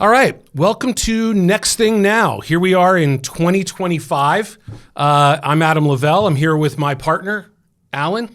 All right, welcome to Next Thing Now. Here we are in 2025. I'm Adam Lavelle. I'm here with my partner, Alan.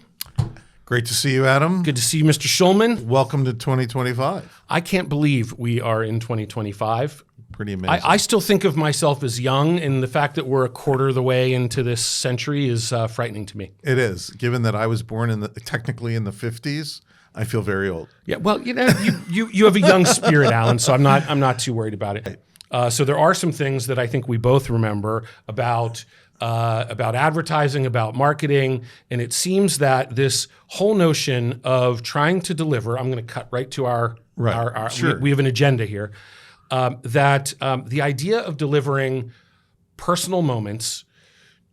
Great to see you, Adam. Good to see you, Mr. Schulman. Welcome to 2025. I can't believe we are in 2025. Pretty amazing. I still think of myself as young, and the fact that we're a quarter of the way into this century is frightening to me. It is. Given that I was born technically in the 50s, I feel very old. Yeah, well, you have a young spirit, Alan, so I'm not too worried about it. So there are some things that I think we both remember about advertising, about marketing, and it seems that this whole notion of trying to deliver, I'm going to cut right to our Sure. we have an agenda here, that the idea of delivering personal moments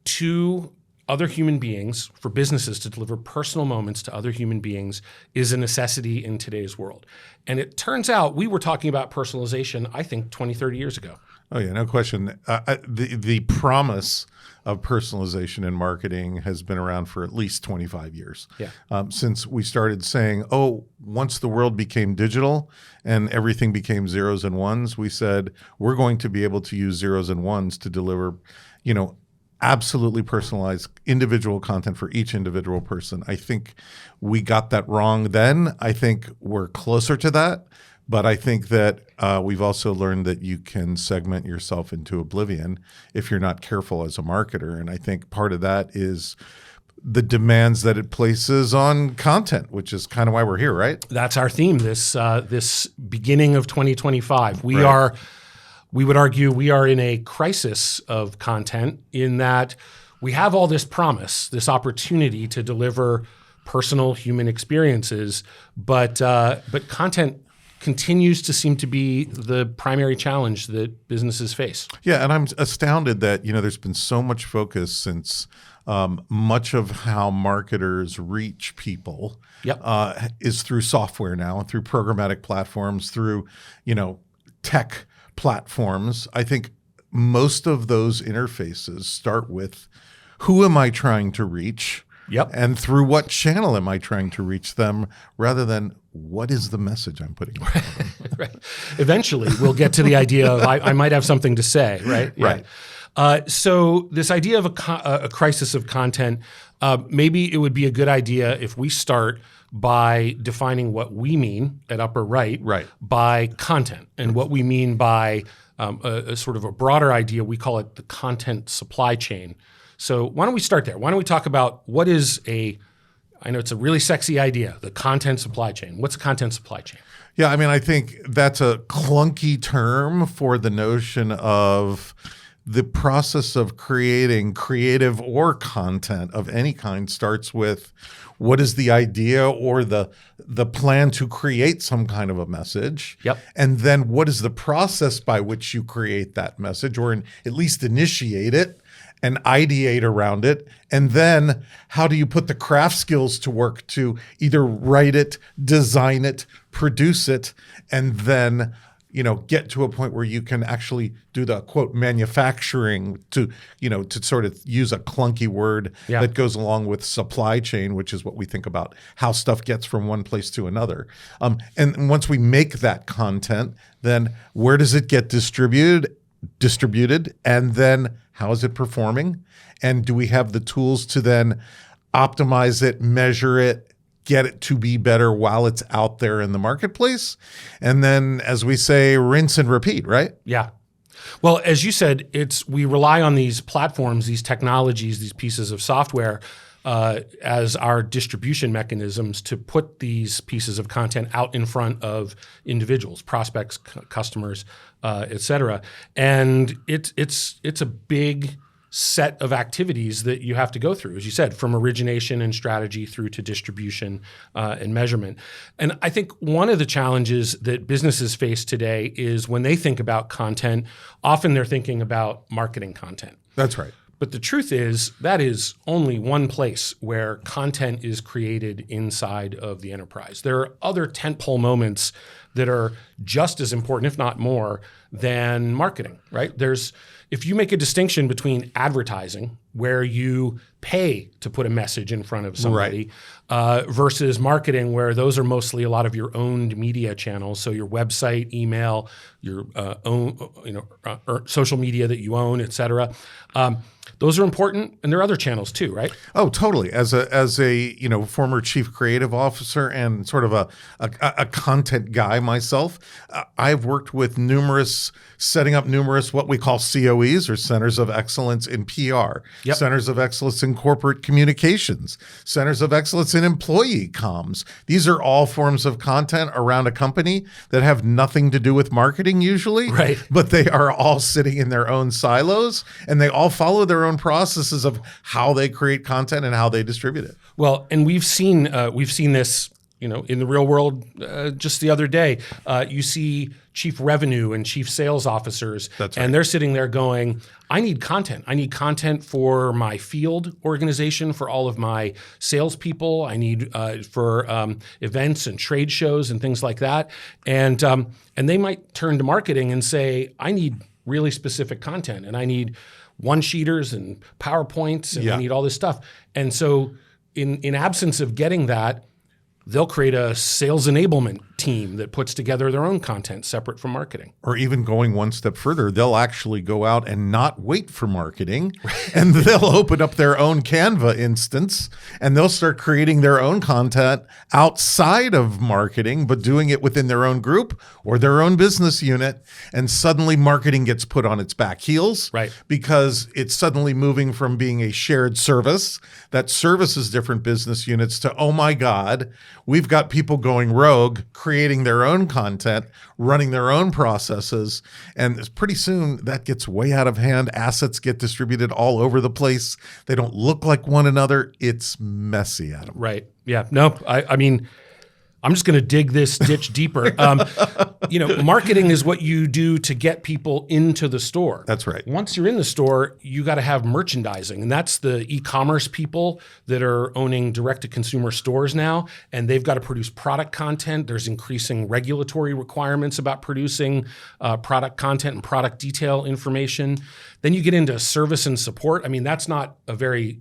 to other human beings, for businesses to deliver personal moments to other human beings is a necessity in today's world. And it turns out we were talking about personalization, I think, 20, 30 years ago. Oh, yeah, no question. The promise of personalization in marketing has been around for at least 25 years. Yeah. Since we started saying, once the world became digital and everything became zeros and ones, we said, we're going to be able to use zeros and ones to deliver, absolutely personalized individual content for each individual person. I think we got that wrong then. I think we're closer to that. But I think that we've also learned that you can segment yourself into oblivion if you're not careful as a marketer. And I think part of that is the demands that it places on content, which is kind of why we're here, right? That's our theme this beginning of 2025. We would argue we are in a crisis of content in that we have all this promise, this opportunity to deliver personal human experiences, but content continues to seem to be the primary challenge that businesses face. Yeah, and I'm astounded that there's been so much focus since much of how marketers reach people is through software now, through programmatic platforms, through tech platforms. I think most of those interfaces start with who am I trying to reach? Yep. And through what channel am I trying to reach them, rather than what is the message I'm putting out? Right. Eventually, we'll get to the idea of I might have something to say, right? Right. So this idea of a crisis of content, maybe it would be a good idea if we start by defining what we mean at upper right by content, and what we mean by a sort of a broader idea. We call it the content supply chain. So why don't we start there? Why don't we talk about what is I know it's a really sexy idea, the content supply chain. What's a content supply chain? Yeah, I think that's a clunky term for the notion of the process of creating creative or content of any kind starts with what is the idea or the plan to create some kind of a message. Yep. And then what is the process by which you create that message, or at least initiate it and ideate around it. And then how do you put the craft skills to work to either write it, design it, produce it, and then get to a point where you can actually do the quote manufacturing to sort of use a clunky word that goes along with supply chain, which is what we think about how stuff gets from one place to another. And once we make that content, then where does it get distributed, and then how is it performing? And do we have the tools to then optimize it, measure it, get it to be better while it's out there in the marketplace? And then, as we say, rinse and repeat, right? Yeah. Well, as you said, we rely on these platforms, these technologies, these pieces of software as our distribution mechanisms to put these pieces of content out in front of individuals, prospects, customers, et cetera. And it's a big set of activities that you have to go through, as you said, from origination and strategy through to distribution and measurement. And I think one of the challenges that businesses face today is when they think about content, often they're thinking about marketing content. That's right. But the truth is that is only one place where content is created inside of the enterprise. There are other tentpole moments that are just as important, if not more, than marketing, right? If you make a distinction between advertising, where you pay to put a message in front of somebody, versus marketing, where those are mostly a lot of your owned media channels. So your website, email, your own, social media that you own, et cetera. Those are important, and there are other channels too, right? Oh, totally. As a former chief creative officer and sort of a content guy myself, I've worked with setting up numerous what we call COEs, or centers of excellence in PR, centers of excellence in corporate communications, centers of excellence in employee comms. These are all forms of content around a company that have nothing to do with marketing usually, right? But they are all sitting in their own silos, and they all follow their own processes of how they create content and how they distribute it. Well, and we've seen this, in the real world. Just the other day, you see chief revenue and chief sales officers, and they're sitting there going, I need content. I need content for my field organization, for all of my salespeople. I need for events and trade shows and things like that. And they might turn to marketing and say, I need really specific content, and I need one-sheeters and PowerPoints, and I need all this stuff. And so in absence of getting that, they'll create a sales enablement team that puts together their own content separate from marketing. Or even going one step further, they'll actually go out and not wait for marketing, and they'll open up their own Canva instance, and they'll start creating their own content outside of marketing, but doing it within their own group or their own business unit. And suddenly marketing gets put on its back heels, right? Because it's suddenly moving from being a shared service that services different business units to, oh my God, we've got people going rogue, creating their own content, running their own processes. And pretty soon that gets way out of hand. Assets get distributed all over the place. They don't look like one another. It's messy, Adam. Right. Yeah. No, I mean, I'm just going to dig this ditch deeper. Marketing is what you do to get people into the store. That's right. Once you're in the store, you got to have merchandising, and that's the e-commerce people that are owning direct-to-consumer stores now, and they've got to produce product content. There's increasing regulatory requirements about producing product content and product detail information. Then you get into service and support. I mean, that's not a very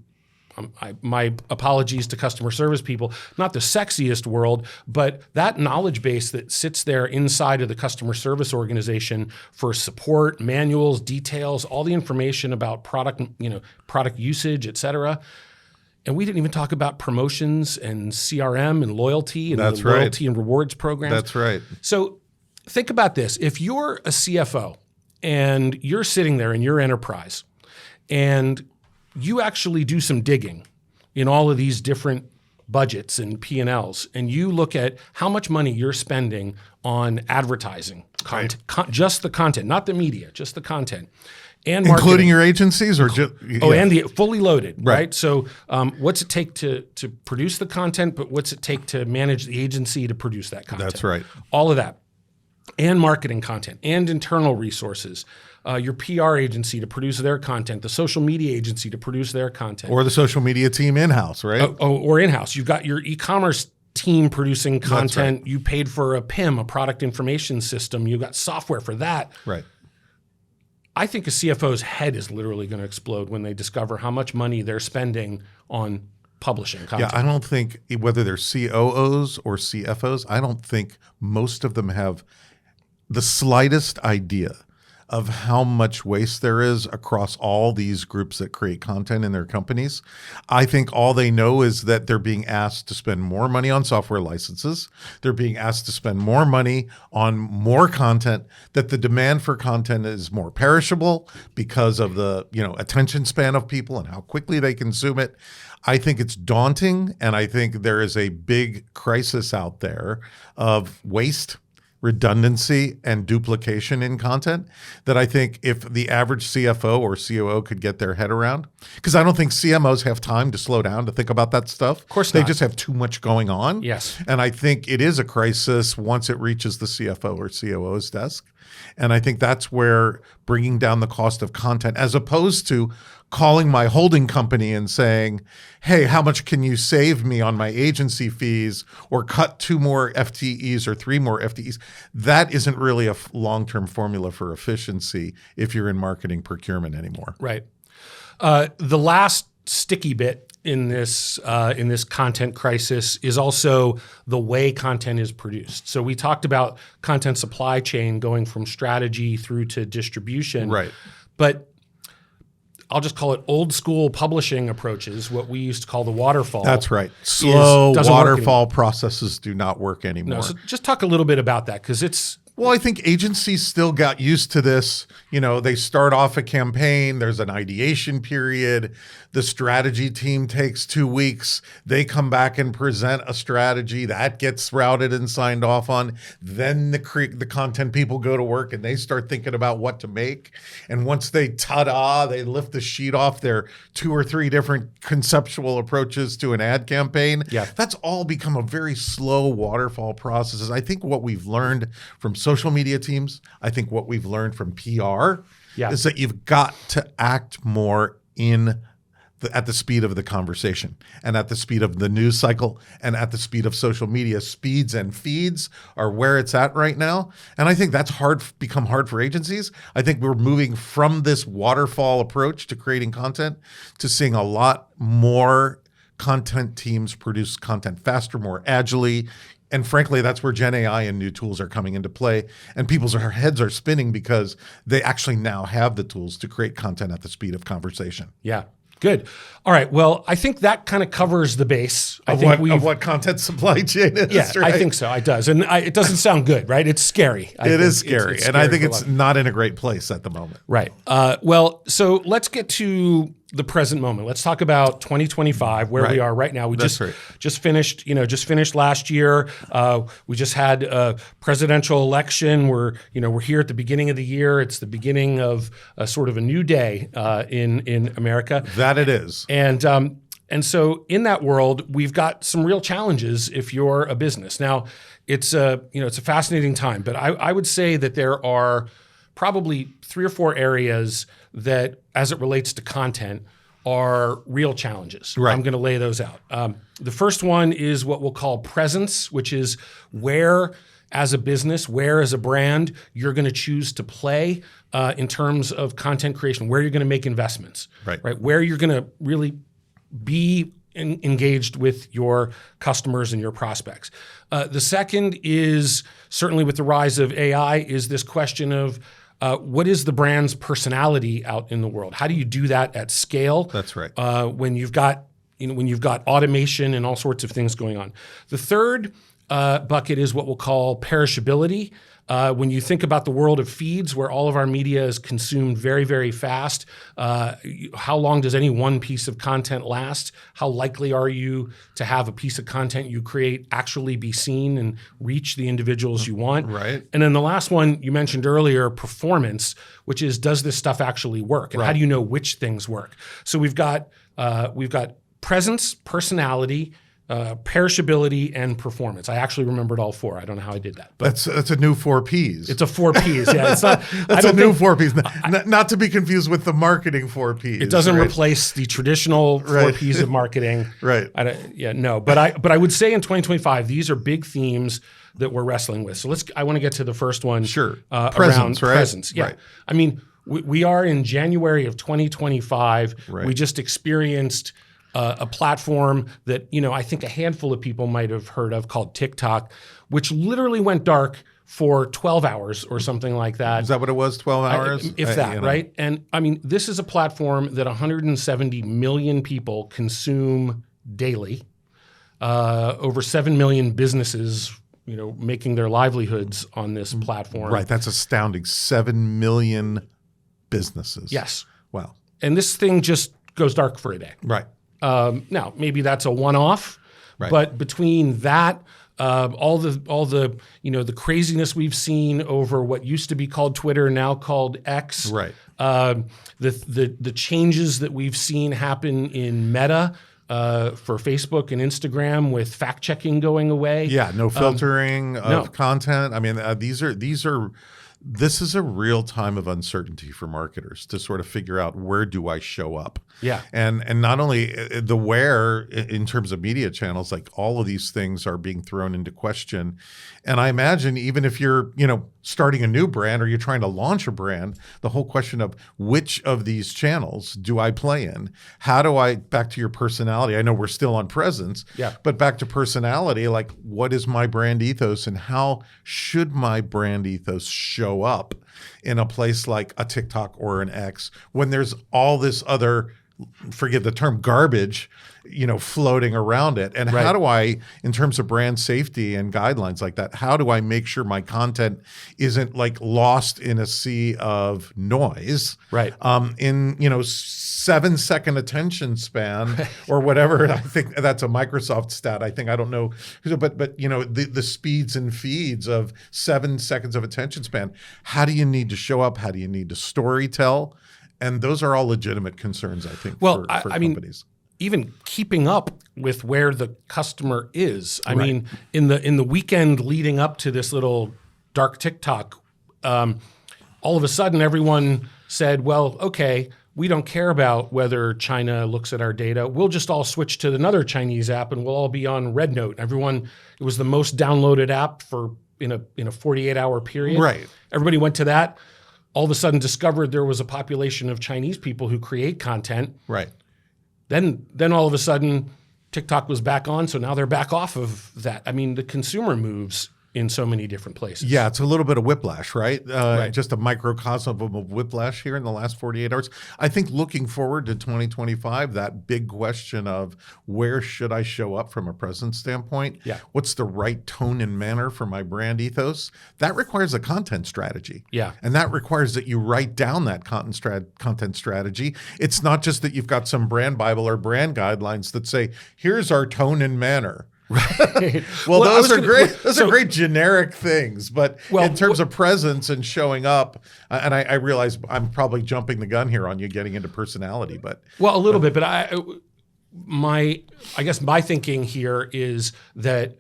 my apologies to customer service people, not the sexiest world, but that knowledge base that sits there inside of the customer service organization for support, manuals, details, all the information about product usage, et cetera. And we didn't even talk about promotions and CRM and loyalty and the loyalty and rewards programs. That's right. So think about this. If you're a CFO and you're sitting there in your enterprise and you actually do some digging in all of these different budgets and P&Ls, and you look at how much money you're spending on advertising, content, just the content, not the media, just the content. And marketing. Including your agencies, or just and the fully loaded, right? So what's it take to produce the content, but what's it take to manage the agency to produce that content? That's right. All of that. And marketing content and internal resources. Your PR agency to produce their content, the social media agency to produce their content. Or the social media team in-house, right? Or in-house. You've got your e-commerce team producing content. That's right. You paid for a PIM, a product information system. You got software for that. Right. I think a CFO's head is literally going to explode when they discover how much money they're spending on publishing content. Yeah, I don't think, whether they're COOs or CFOs, I don't think most of them have the slightest idea of how much waste there is across all these groups that create content in their companies. I think all they know is that they're being asked to spend more money on software licenses. They're being asked to spend more money on more content, that the demand for content is more perishable because of the, attention span of people and how quickly they consume it. I think it's daunting, and I think there is a big crisis out there of waste, redundancy, and duplication in content that I think if the average CFO or COO could get their head around, because I don't think CMOs have time to slow down to think about that stuff. Of course They not. just have too much going on. Yes. And I think it is a crisis once it reaches the CFO or COO's desk. And I think that's where bringing down the cost of content, as opposed to calling my holding company and saying, hey, how much can you save me on my agency fees, or cut 2 more FTEs or 3 more FTEs? That isn't really a long-term formula for efficiency if you're in marketing procurement anymore. Right. The last sticky bit in this content crisis is also the way content is produced. So we talked about content supply chain going from strategy through to distribution. Right. But I'll just call it old school publishing approaches, what we used to call the waterfall. That's right. Slow doesn't work waterfall processes do not work anymore. No, so just talk a little bit about that, because it's... Well, I think agencies still got used to this. You know, they start off a campaign, there's an ideation period, the strategy team takes 2 weeks, they come back and present a strategy, that gets routed and signed off on. Then the content people go to work and they start thinking about what to make. And once they they lift the sheet off their 2 or 3 different conceptual approaches to an ad campaign. Yeah. That's all become a very slow waterfall process. I think what we've learned from social media teams, I think what we've learned from PR is that you've got to act more at the speed of the conversation and at the speed of the news cycle and at the speed of social media. Speeds and feeds are where it's at right now. And I think that's become hard for agencies. I think we're moving from this waterfall approach to creating content to seeing a lot more content teams produce content faster, more agilely. And frankly, that's where Gen AI and new tools are coming into play. And people's heads are spinning because they actually now have the tools to create content at the speed of conversation. Yeah. Good. All right. Well, I think that kind of covers the base. Of what content supply chain is. Yeah, right? I think so. It does. And it doesn't sound good, right? It's scary. It is scary. It's and scary I think it's not in a great place at the moment. Right. Well, so let's get to the present moment. Let's talk about 2025, where we are right now. We just finished last year. We just had a presidential election. We're here at the beginning of the year. It's the beginning of sort of a new day in America. That it is. And so in that world, we've got some real challenges if you're a business. Now, it's a fascinating time, but I would say that there are probably 3 or 4 areas that, as it relates to content, are real challenges. Right. I'm going to lay those out. The first one is what we'll call presence, which is where, as a business, where as a brand, you're going to choose to play in terms of content creation, where you're going to make investments, right? Where you're going to really be engaged with your customers and your prospects. The second is, certainly with the rise of AI, is this question of what is the brand's personality out in the world? How do you do that at scale? That's right. When you've got automation and all sorts of things going on. The third bucket is what we'll call perishability. When you think about the world of feeds, where all of our media is consumed very, very fast, how long does any one piece of content last? How likely are you to have a piece of content you create actually be seen and reach the individuals you want? Right. And then the last one you mentioned earlier, performance, which is, does this stuff actually work? And how do you know which things work? So we've got presence, personality, perishability, and performance. I actually remembered all 4. I don't know how I did that. But that's a new 4 Ps. it's a 4 Ps. Yeah, it's not. That's a new 4 Ps. Not to be confused with the marketing 4 Ps. It doesn't replace the traditional 4 Ps of marketing. Right. But I would say in 2025, these are big themes that we're wrestling with. So I want to get to the first one. Sure. Presence, right? Presence. Yeah. Right. I mean, we are in January of 2025. Right. We just experienced a platform that, I think a handful of people might have heard of, called TikTok, which literally went dark for 12 hours or something like that. Is that what it was, 12 hours? Right? And I mean, this is a platform that 170 million people consume daily. Over 7 million businesses, making their livelihoods on this platform. Right, that's astounding. 7 million businesses. Yes. Wow. And this thing just goes dark for a day. Right. Now, maybe that's a one-off, but between that, all the the craziness we've seen over what used to be called Twitter, now called X, right? The changes that we've seen happen in Meta for Facebook and Instagram, with fact checking going away. Yeah, no filtering of content. I mean, these are this is a real time of uncertainty for marketers to sort of figure out, where do I show up? Yeah. And not only the where in terms of media channels, like all of these things are being thrown into question. And I imagine even if you're, starting a new brand or you're trying to launch a brand, the whole question of which of these channels do I play in? How do I, back to your personality, I know we're still on presence, but back to personality, like what is my brand ethos and how should my brand ethos show up in a place like a TikTok or an X when there's all this other, forget the term, garbage, floating around it? And how do I, in terms of brand safety and guidelines like that, how do I make sure my content isn't like lost in a sea of noise? In 7-second attention span or whatever. I think that's a Microsoft stat. I don't know, but the speeds and feeds of 7 seconds of attention span. How do you need to show up? How do you need to story tell? And those are all legitimate concerns, I think, for companies. Even keeping up with where the customer is. I mean, in the weekend leading up to this little dark TikTok, all of a sudden everyone said, well, okay, we don't care about whether China looks at our data. We'll just all switch to another Chinese app and we'll all be on Red Note. Everyone, it was the most downloaded app in a 48-hour period. Everybody went to that. All of a sudden discovered there was a population of Chinese people who create content. Then all of a sudden TikTok was back on, so now they're back off of that. I mean, the consumer moves in so many different places. Yeah, it's a little bit of whiplash, right? Just a microcosm of whiplash here in the last 48 hours. I think looking forward to 2025, that big question of where should I show up from a presence standpoint? What's the right tone and manner for my brand ethos? That requires a content strategy. And that requires that you write down that content strategy. It's not just that you've got some brand Bible or brand guidelines that say, here's our tone and manner. Well, those are great. Those are great generic things, but in terms of presence and showing up, and I realize I'm probably jumping the gun here on you getting into personality, but a little bit. But I guess my thinking here is that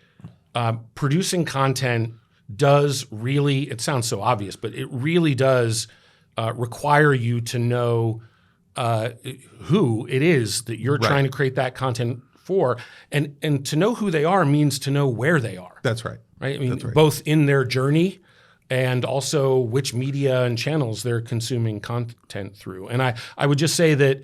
producing content does really. It sounds so obvious, but it really does require you to know who it is that you're trying to create that content for, and to know who they are means to know where they are. That's right. I mean, both in their journey and also which media and channels they're consuming content through. And I would just say that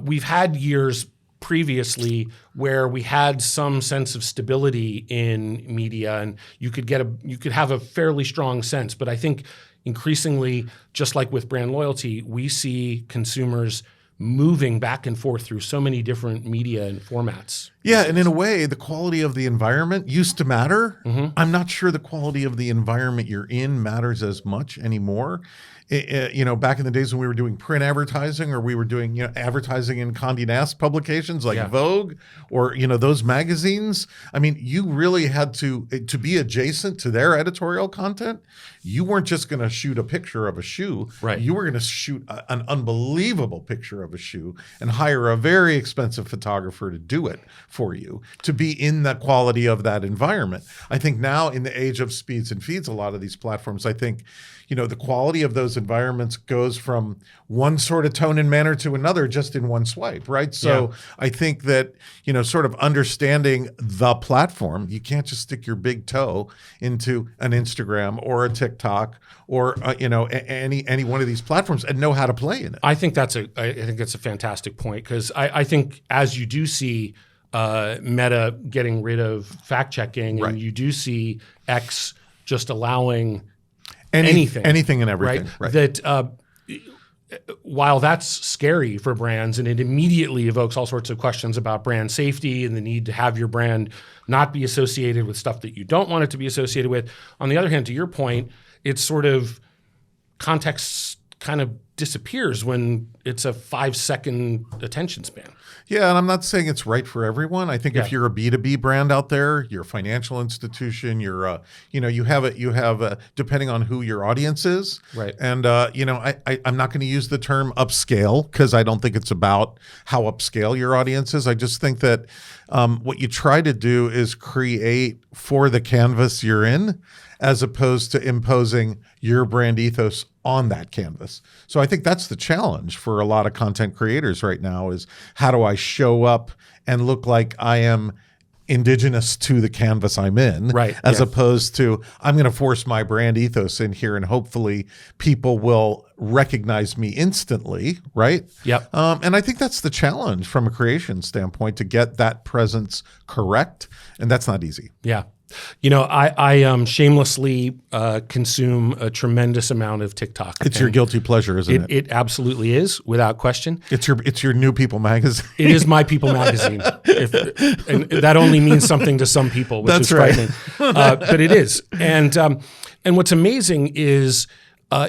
we've had years previously where we had some sense of stability in media, and you could have a fairly strong sense. But I think increasingly, just like with brand loyalty, we see consumers moving back and forth through so many different media and formats. Yeah, and in a way, the quality of the environment used to matter. I'm not sure the quality of the environment you're in matters as much anymore. Back in the days when we were doing print advertising or we were doing advertising in Condé Nast publications like Vogue or those magazines. I mean, you really had to be adjacent to their editorial content. You weren't just going to shoot a picture of a shoe. You were going to shoot an unbelievable picture of a shoe and hire a very expensive photographer to do it for you, to be in the quality of that environment. I think now in the age of speeds and feeds, a lot of these platforms, I think, the quality of those environments goes from one sort of tone and manner to another just in one swipe, right? So I think that, sort of understanding the platform, you can't just stick your big toe into an Instagram or a TikTok or, any one of these platforms and know how to play in it. I think that's a fantastic point, because I think as you do see Meta getting rid of fact checking, and you do see X just allowing anything and everything, that while that's scary for brands and it immediately evokes all sorts of questions about brand safety and the need to have your brand not be associated with stuff that you don't want it to be associated with, on the other hand, to your point, it's sort of context kind of disappears when it's a 5-second attention span. Yeah, and I'm not saying it's right for everyone. I think if you're a B2B brand out there, you're a financial institution, you're you have depending on who your audience is. Right. And I'm not going to use the term upscale because I don't think it's about how upscale your audience is. I just think that what you try to do is create for the canvas you're in, as opposed to imposing your brand ethos on that canvas. So I think that's the challenge for a lot of content creators right now is how do I show up and look like I am indigenous to the canvas I'm in, right? As opposed to I'm going to force my brand ethos in here and hopefully people will recognize me instantly, right? Yep. And I think that's the challenge from a creation standpoint to get that presence correct, and that's not easy. Yeah. I shamelessly consume a tremendous amount of TikTok. It's your guilty pleasure, isn't it? It absolutely is, without question. It's your New People magazine. It is my People magazine. And that only means something to some people, which is frightening. But it is. And what's amazing is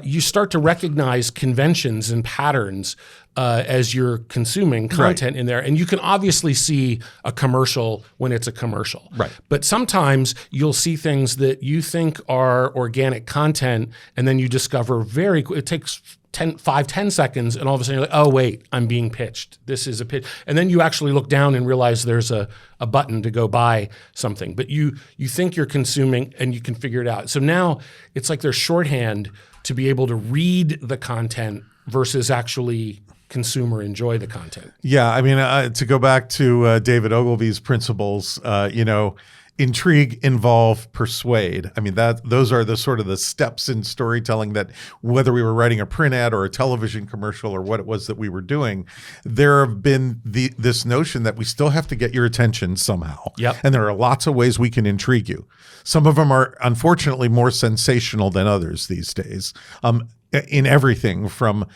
you start to recognize conventions and patterns as you're consuming content in there. And you can obviously see a commercial when it's a commercial. Right. But sometimes you'll see things that you think are organic content, and then you discover it takes 5-10 seconds, and all of a sudden you're like, oh, wait, I'm being pitched. This is a pitch. And then you actually look down and realize there's a button to go buy something. But you think you're consuming, and you can figure it out. So now it's like there's shorthand to be able to read the content versus actually consume or enjoy the content. Yeah, I mean, to go back to David Ogilvy's principles, intrigue, involve, persuade. I mean, those are the sort of the steps in storytelling that whether we were writing a print ad or a television commercial or what it was that we were doing, there have been this notion that we still have to get your attention somehow. Yep. And there are lots of ways we can intrigue you. Some of them are unfortunately more sensational than others these days. In everything from,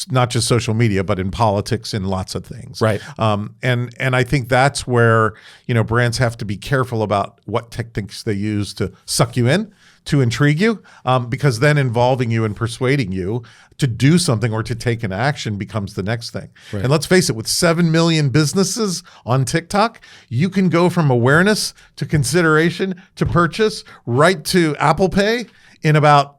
not just social media, but in politics and lots of things. Right. And I think that's where, brands have to be careful about what techniques they use to suck you in, to intrigue you, because then involving you and persuading you to do something or to take an action becomes the next thing. Right. And let's face it, with 7 million businesses on TikTok, you can go from awareness to consideration to purchase right to Apple Pay in about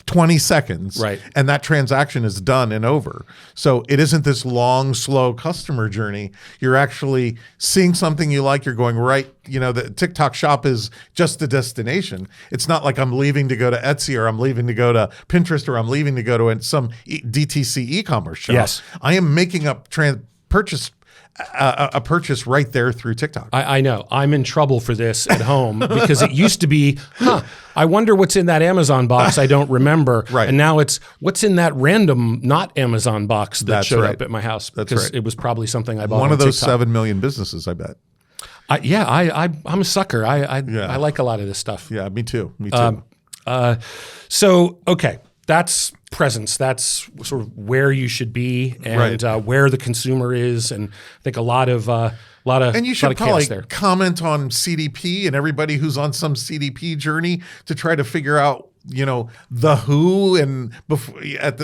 20 seconds. Right. And that transaction is done and over. So it isn't this long, slow customer journey. You're actually seeing something you like. You're going right. The TikTok shop is just a destination. It's not like I'm leaving to go to Etsy or I'm leaving to go to Pinterest or I'm leaving to go to some DTC e-commerce shop. Yes. I am making up a purchase right there through TikTok. I know. I'm in trouble for this at home because it used to be, I wonder what's in that Amazon box I don't remember. Right. And now it's what's in that random not Amazon box that That's showed right. up at my house. That's because right. It was probably something I bought One on of those TikTok. 7 million businesses, I bet. I'm a sucker. I like a lot of this stuff. Yeah, me too. Me too. Okay, that's presence. That's sort of where you should be and where the consumer is. And I think a lot of and you should probably there. comment on CDP and everybody who's on some CDP journey to try to figure out, the who, and before, at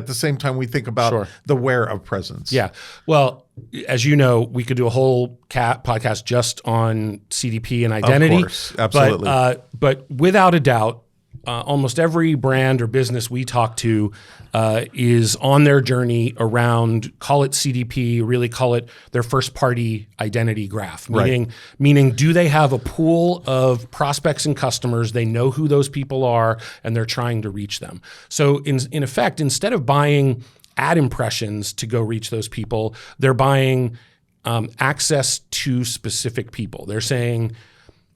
the same time we think about the where of presence. Yeah. Well, as you know, we could do a whole podcast just on CDP and identity. Of course, absolutely. But without a doubt, almost every brand or business we talk to is on their journey around, call it CDP, really call it their first party identity graph. Meaning, do they have a pool of prospects and customers? They know who those people are and they're trying to reach them. So in effect, instead of buying ad impressions to go reach those people, they're buying access to specific people. They're saying,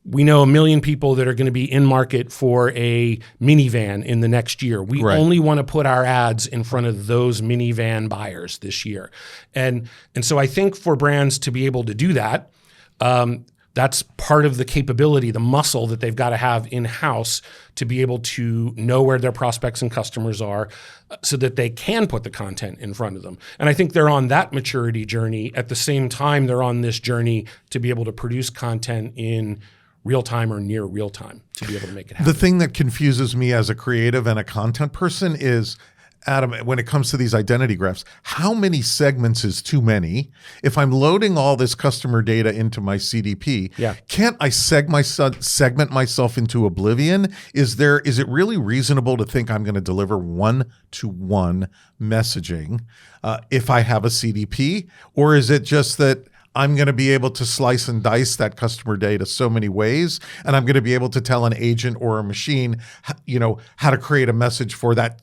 we know 1 million people that are going to be in market for a minivan in the next year. We only want to put our ads in front of those minivan buyers this year. And so I think for brands to be able to do that, that's part of the capability, the muscle that they've got to have in-house to be able to know where their prospects and customers are so that they can put the content in front of them. And I think they're on that maturity journey. At the same time, they're on this journey to be able to produce content in real time or near real time to be able to make it happen. The thing that confuses me as a creative and a content person is Adam, when it comes to these identity graphs, how many segments is too many? If I'm loading all this customer data into my CDP, can't I segment myself into oblivion? Is it really reasonable to think I'm going to deliver one-to-one messaging if I have a CDP? Or is it just that I'm going to be able to slice and dice that customer data so many ways, and I'm going to be able to tell an agent or a machine, how to create a message for that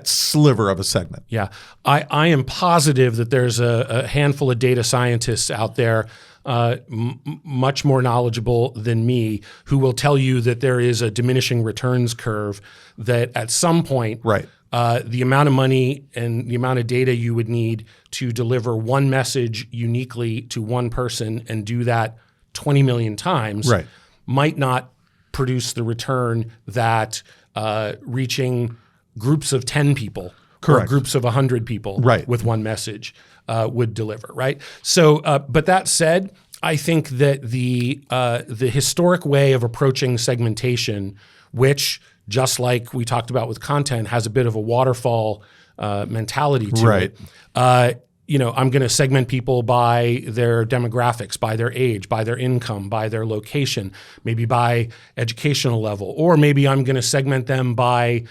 sliver of a segment? Yeah, I am positive that there's a handful of data scientists out there, much more knowledgeable than me, who will tell you that there is a diminishing returns curve, that at some point, the amount of money and the amount of data you would need to deliver one message uniquely to one person and do that 20 million times might not produce the return that reaching groups of 10 people or groups of 100 people with one message would deliver, right? So, but that said, I think that the historic way of approaching segmentation, which, just like we talked about with content, has a bit of a waterfall mentality to it. I'm going to segment people by their demographics, by their age, by their income, by their location, maybe by educational level, or maybe I'm going to segment them by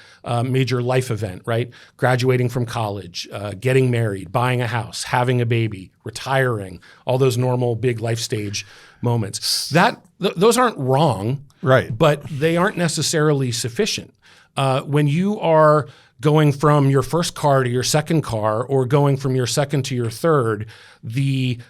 major life event, right? Graduating from college, getting married, buying a house, having a baby, retiring, all those normal big life stage moments. Those aren't wrong, but they aren't necessarily sufficient. When you are going from your first car to your second car, or going from your second to your third, did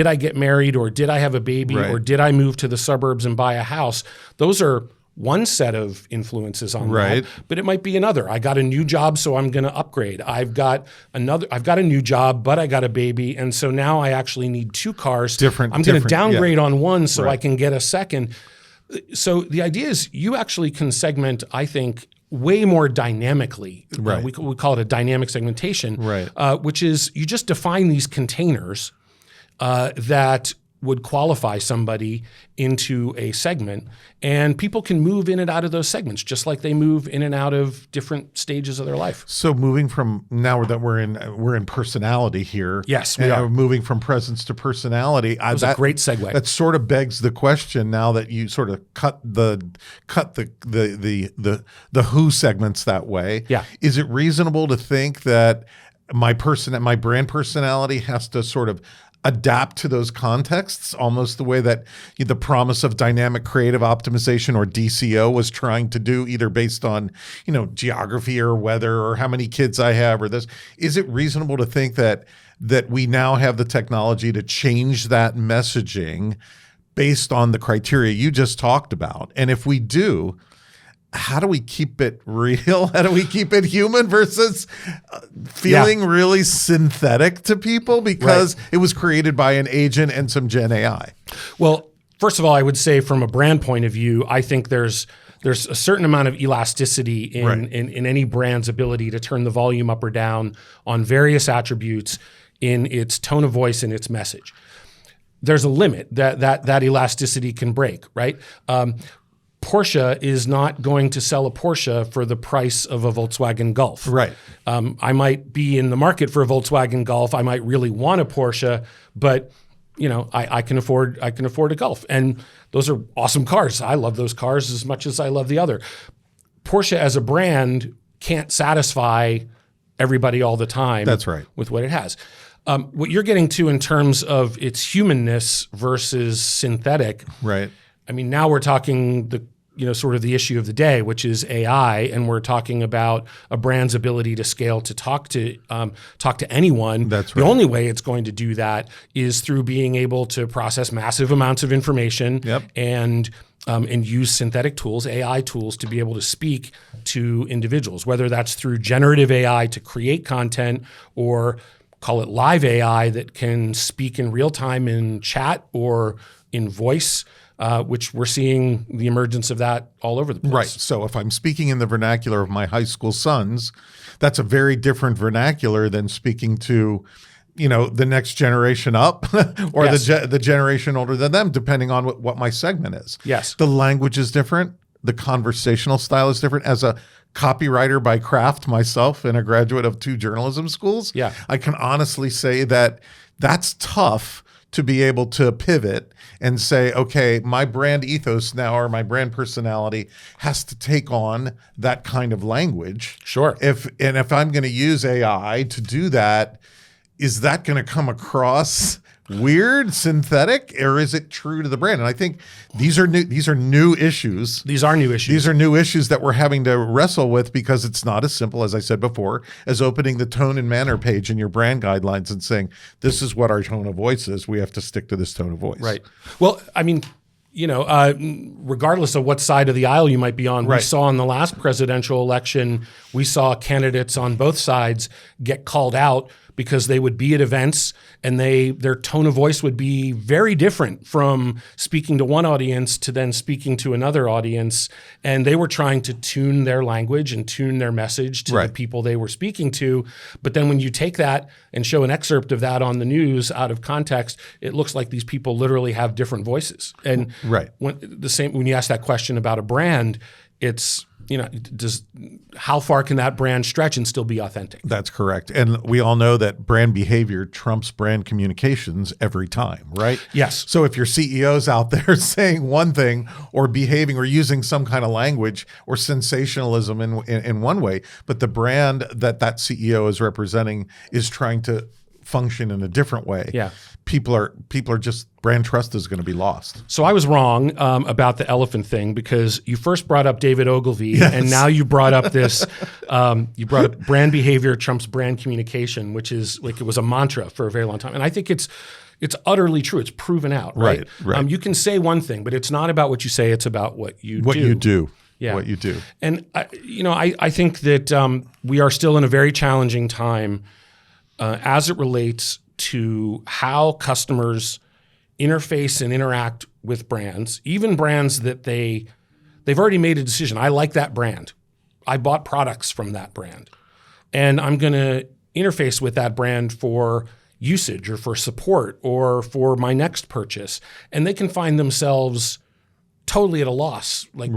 I get married, or did I have a baby, or did I move to the suburbs and buy a house? Those are one set of influences on that, but it might be another. I got a new job, so I'm going to upgrade. I've got a new job, but I got a baby, and so now I actually need two cars. I'm going to downgrade on one so I can get a second. So the idea is you actually can segment, I think, way more dynamically. We call it a dynamic segmentation, which is you just define these containers that would qualify somebody into a segment, and people can move in and out of those segments just like they move in and out of different stages of their life. So moving from, now that we're in personality here. Yes, we are. Moving from presence to personality. That's a great segue. That sort of begs the question, now that you sort of cut the who segments that way. Is it reasonable to think that my brand personality has to sort of adapt to those contexts, almost the way that the promise of dynamic creative optimization, or DCO, was trying to do, either based on, geography or weather or how many kids I have or this? Is it reasonable to think that we now have the technology to change that messaging based on the criteria you just talked about? And if we do, how do we keep it real? How do we keep it human versus feeling really synthetic to people because it was created by an agent and some Gen AI? Well, first of all, I would say from a brand point of view, I think there's a certain amount of elasticity in any brand's ability to turn the volume up or down on various attributes in its tone of voice and its message. There's a limit that elasticity can break, right? Porsche is not going to sell a Porsche for the price of a Volkswagen Golf. I might be in the market for a Volkswagen Golf. I might really want a Porsche, but I can afford a Golf, and those are awesome cars. I love those cars as much as I love the other. Porsche as a brand can't satisfy everybody all the time. With what it has. What you're getting to in terms of its humanness versus synthetic. I mean, now we're talking sort of the issue of the day, which is AI, and we're talking about a brand's ability to scale to talk to anyone. The only way it's going to do that is through being able to process massive amounts of information and use synthetic tools, AI tools, to be able to speak to individuals, whether that's through generative AI to create content, or call it live AI that can speak in real time in chat or in voice. Which we're seeing the emergence of that all over the place. So if I'm speaking in the vernacular of my high school sons, that's a very different vernacular than speaking to, the next generation up or the generation older than them, depending on what my segment is. The language is different. The conversational style is different. As a copywriter by craft myself and a graduate of 2 journalism schools, Yeah. I can honestly say that that's tough to be able to pivot and say, okay, my brand ethos now or my brand personality has to take on that kind of language. Sure. If I'm going to use AI to do that, is that going to come across weird, synthetic, or is it true to the brand? And I think these are new issues. These are new issues. These are new issues that we're having to wrestle with because it's not as simple, as I said before, as opening the tone and manner page in your brand guidelines and saying, this is what our tone of voice is. We have to stick to this tone of voice. Right. Well, I mean, regardless of what side of the aisle you might be on, we saw in the last presidential election, we saw candidates on both sides get called out because they would be at events and their tone of voice would be very different from speaking to one audience to then speaking to another audience. And they were trying to tune their language and tune their message to the people they were speaking to. But then when you take that and show an excerpt of that on the news out of context, it looks like these people literally have different voices. And when you ask that question about a brand, it's, how far can that brand stretch and still be authentic? That's correct. And we all know that brand behavior trumps brand communications every time, right? Yes. So if your CEO's out there saying one thing or behaving or using some kind of language or sensationalism in one way, but the brand that CEO is representing is trying to function in a different way. Yeah. People are just, brand trust is going to be lost. So I was wrong about the elephant thing because you first brought up David Ogilvy and now you brought up this, you brought up brand behavior trumps brand communication, which is like, it was a mantra for a very long time. And I think it's utterly true. It's proven out, right? Right. You can say one thing, but it's not about what you say. It's about what you do. What you do. Yeah. What you do. And I think that we are still in a very challenging time as it relates to how customers interface and interact with brands, even brands that they've already made a decision. I like that brand. I bought products from that brand. And I'm going to interface with that brand for usage or for support or for my next purchase. And they can find themselves totally at a loss, like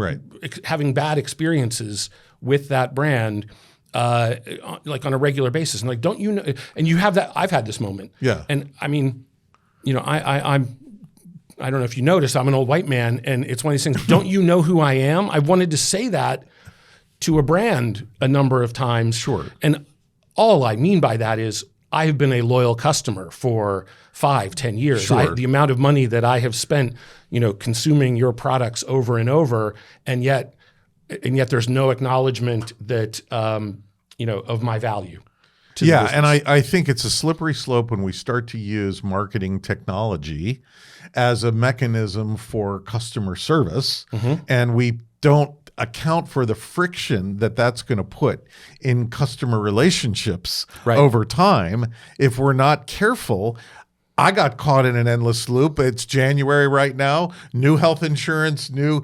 having bad experiences with that brand like on a regular basis. And like, don't you know, and you have that, I've had this moment. Yeah. And I mean, I don't know if you noticed, I'm an old white man and it's one of these things, don't you know who I am? I wanted to say that to a brand a number of times. Sure. And all I mean by that is I've been a loyal customer for 5-10 years. Sure. The amount of money that I have spent, consuming your products over and over, and yet there's no acknowledgement that, of my value. Yeah, and I think it's a slippery slope when we start to use marketing technology as a mechanism for customer service, and we don't account for the friction that that's going to put in customer relationships over time if we're not careful. I got caught in an endless loop. It's January right now. New health insurance, new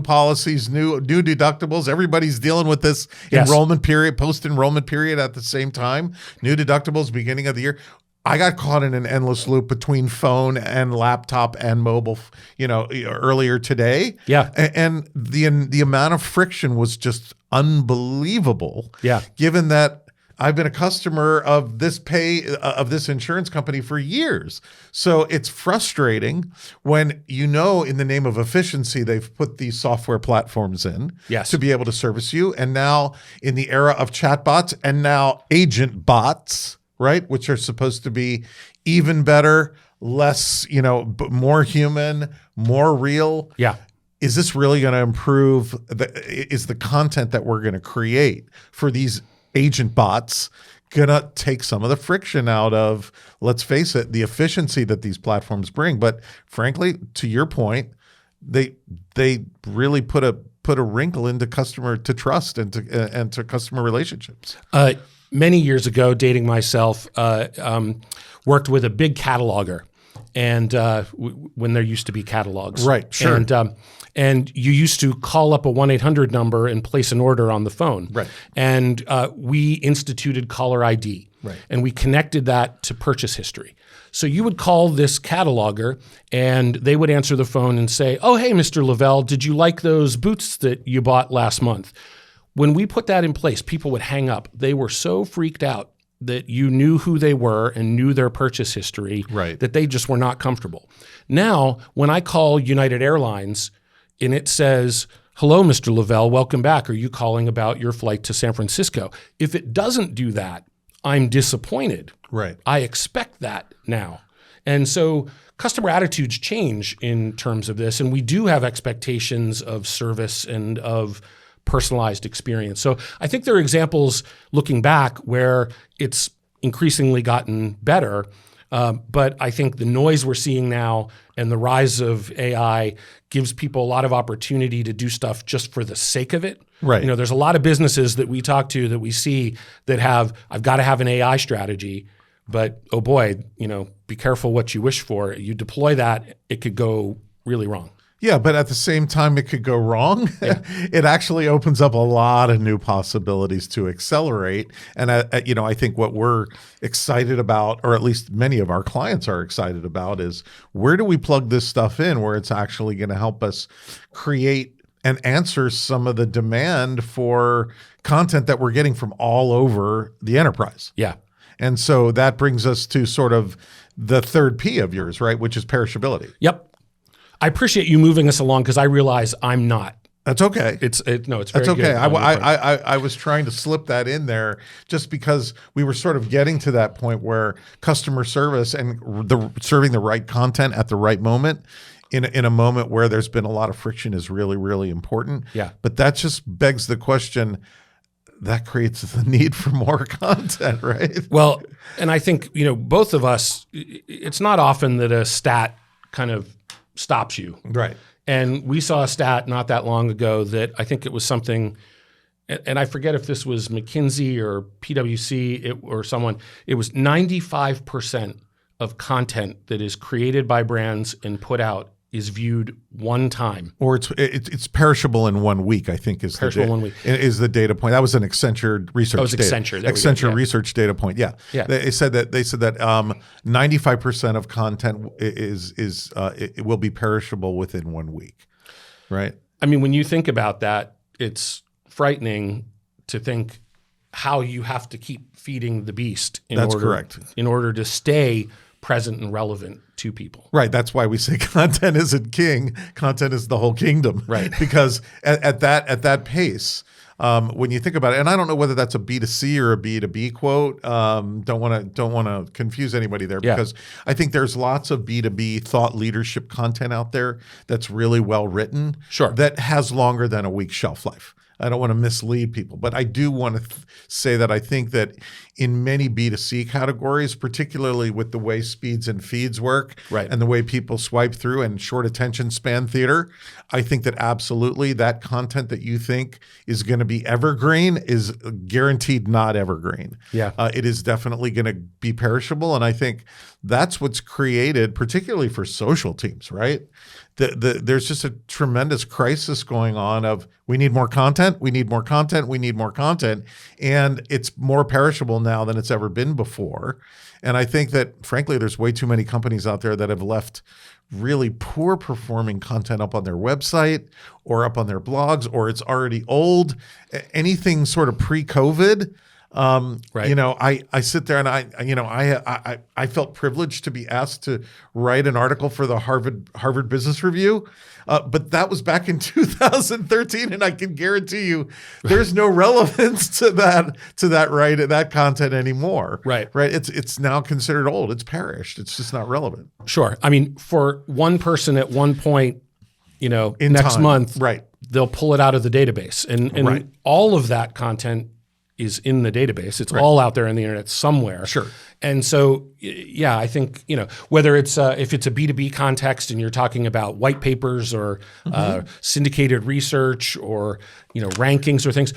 policies, new deductibles. Everybody's dealing with this enrollment period, post-enrollment period at the same time. New deductibles beginning of the year. I got caught in an endless loop between phone and laptop and mobile, earlier today. Yeah. And the amount of friction was just unbelievable. Yeah. Given that I've been a customer of this insurance company for years. So it's frustrating when in the name of efficiency, they've put these software platforms in to be able to service you. And now in the era of chatbots and now agent bots, right, which are supposed to be even better, less, more human, more real. Yeah. Is this really going to improve? Is the content that we're going to create for these agent bots gonna take some of the friction out of, let's face it, the efficiency that these platforms bring? But frankly, to your point, they really put a wrinkle into customer to trust and to customer relationships. Many years ago, dating myself, worked with a big cataloger, and when there used to be catalogs, right? Sure. And you used to call up a 1-800 number and place an order on the phone. Right. And we instituted caller ID. Right. And we connected that to purchase history. So you would call this cataloger and they would answer the phone and say, "Oh, hey, Mr. Lavelle, did you like those boots that you bought last month?" when we put that in place, people would hang up. They were so freaked out that you knew who they were and knew their purchase history, Right. that they just were not comfortable. Now, when I call United Airlines and it says, "Hello, Mr. Lavelle, welcome back. Are you calling about your flight to San Francisco?" If it doesn't do that, I'm disappointed. Right. I expect that now. And so customer attitudes change in terms of this, and we do have expectations of service and of personalized experience. So I think there are examples looking back where it's increasingly gotten better. But I think the noise we're seeing now and the rise of AI gives people a lot of opportunity to do stuff just for the sake of it. Right. There's a lot of businesses that we talk to that we see that I've got to have an AI strategy, but oh boy, be careful what you wish for. You deploy that, it could go really wrong. Yeah, but at the same time, it could go wrong. Yeah. It actually opens up a lot of new possibilities to accelerate. And I think what we're excited about, or at least many of our clients are excited about, is where do we plug this stuff in where it's actually going to help us create and answer some of the demand for content that we're getting from all over the enterprise. Yeah. And so that brings us to sort of the third P of yours, right, which is perishability. Yep. I appreciate you moving us along because I realize I'm not. That's okay. It's very That's okay. good. I was trying to slip that in there just because we were sort of getting to that point where customer service and serving the right content at the right moment in a moment where there's been a lot of friction is really, really important. Yeah. But that just begs the question, that creates the need for more content, right? Well, and I think, both of us, it's not often that a stat kind of stops you. Right. And we saw a stat not that long ago that I think it was something, and I forget if this was McKinsey or PwC or someone, it was 95% of content that is created by brands and put out is viewed one time. Or it's perishable in 1 week, I think is the data point. That was an Accenture research. That was Accenture. Accenture research data point. Yeah. Yeah. They said that 95% of content it will be perishable within 1 week. Right. I mean, when you think about that, it's frightening to think how you have to keep feeding the beast in order to stay present and relevant to people. Right. That's why we say content isn't king. Content is the whole kingdom. Right. Because at that pace, when you think about it, and I don't know whether that's a B2C or a B2B quote. Don't want to confuse anybody there, because I think there's lots of B2B thought leadership content out there that's really well written. Sure. That has longer than a week's shelf life. I don't want to mislead people, but I do want to say that I think that in many B2C categories, particularly with the way speeds and feeds work, right, and the way people swipe through and short attention span theater, I think that absolutely that content that you think is going to be evergreen is guaranteed not evergreen. Yeah. It is definitely going to be perishable. And I think that's what's created, particularly for social teams, right? There's just a tremendous crisis going on of we need more content, we need more content, we need more content. And it's more perishable now than it's ever been before. And I think that, frankly, there's way too many companies out there that have left really poor performing content up on their website or up on their blogs, or it's already old. Anything sort of pre-COVID. Right. I sit there and I felt privileged to be asked to write an article for the Harvard Business Review, but that was back in 2013, and I can guarantee you there's no relevance to that content anymore. Right. Right. It's now considered old. It's perished. It's just not relevant. Sure. I mean, for one person at one point, In next time. month, Right. they'll pull it out of the database, and Right. all of that content is in the database. It's all out there on the internet somewhere. Sure. And so, yeah, I think, whether it's if it's a B2B context and you're talking about white papers or syndicated research or, rankings or things,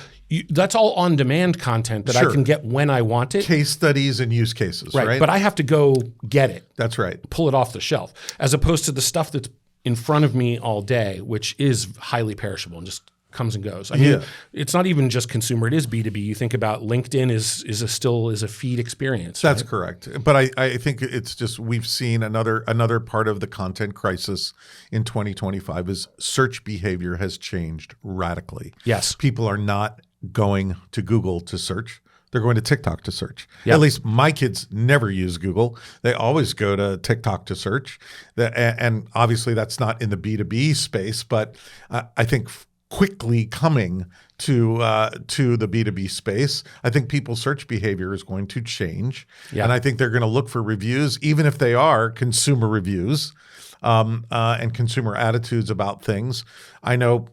that's all on-demand content that I can get when I want it. Case studies and use cases, right? But I have to go get it. That's right. Pull it off the shelf, as opposed to the stuff that's in front of me all day, which is highly perishable and just comes and goes. I mean, it's not even just consumer; it is B2B. You think about LinkedIn is a feed experience. That's right? correct. But I think it's just we've seen another part of the content crisis in 2025 is search behavior has changed radically. Yes, people are not going to Google to search. They're going to TikTok to search. Yeah. At least my kids never use Google. They always go to TikTok to search. And obviously that's not in the B2B space, but I think quickly coming to the B2B space, I think people's search behavior is going to change. Yeah. And I think they're going to look for reviews, even if they are consumer reviews. And consumer attitudes about things. I know,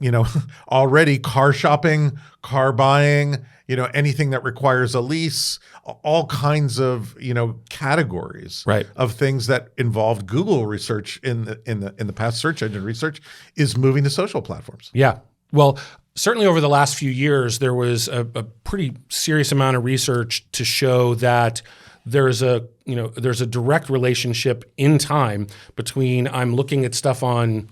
already car shopping, car buying, anything that requires a lease, all kinds of, categories of things that involved Google research in the past, search engine research, is moving to social platforms. Yeah. Well, certainly over the last few years, there was a pretty serious amount of research to show that there's a direct relationship in time between I'm looking at stuff on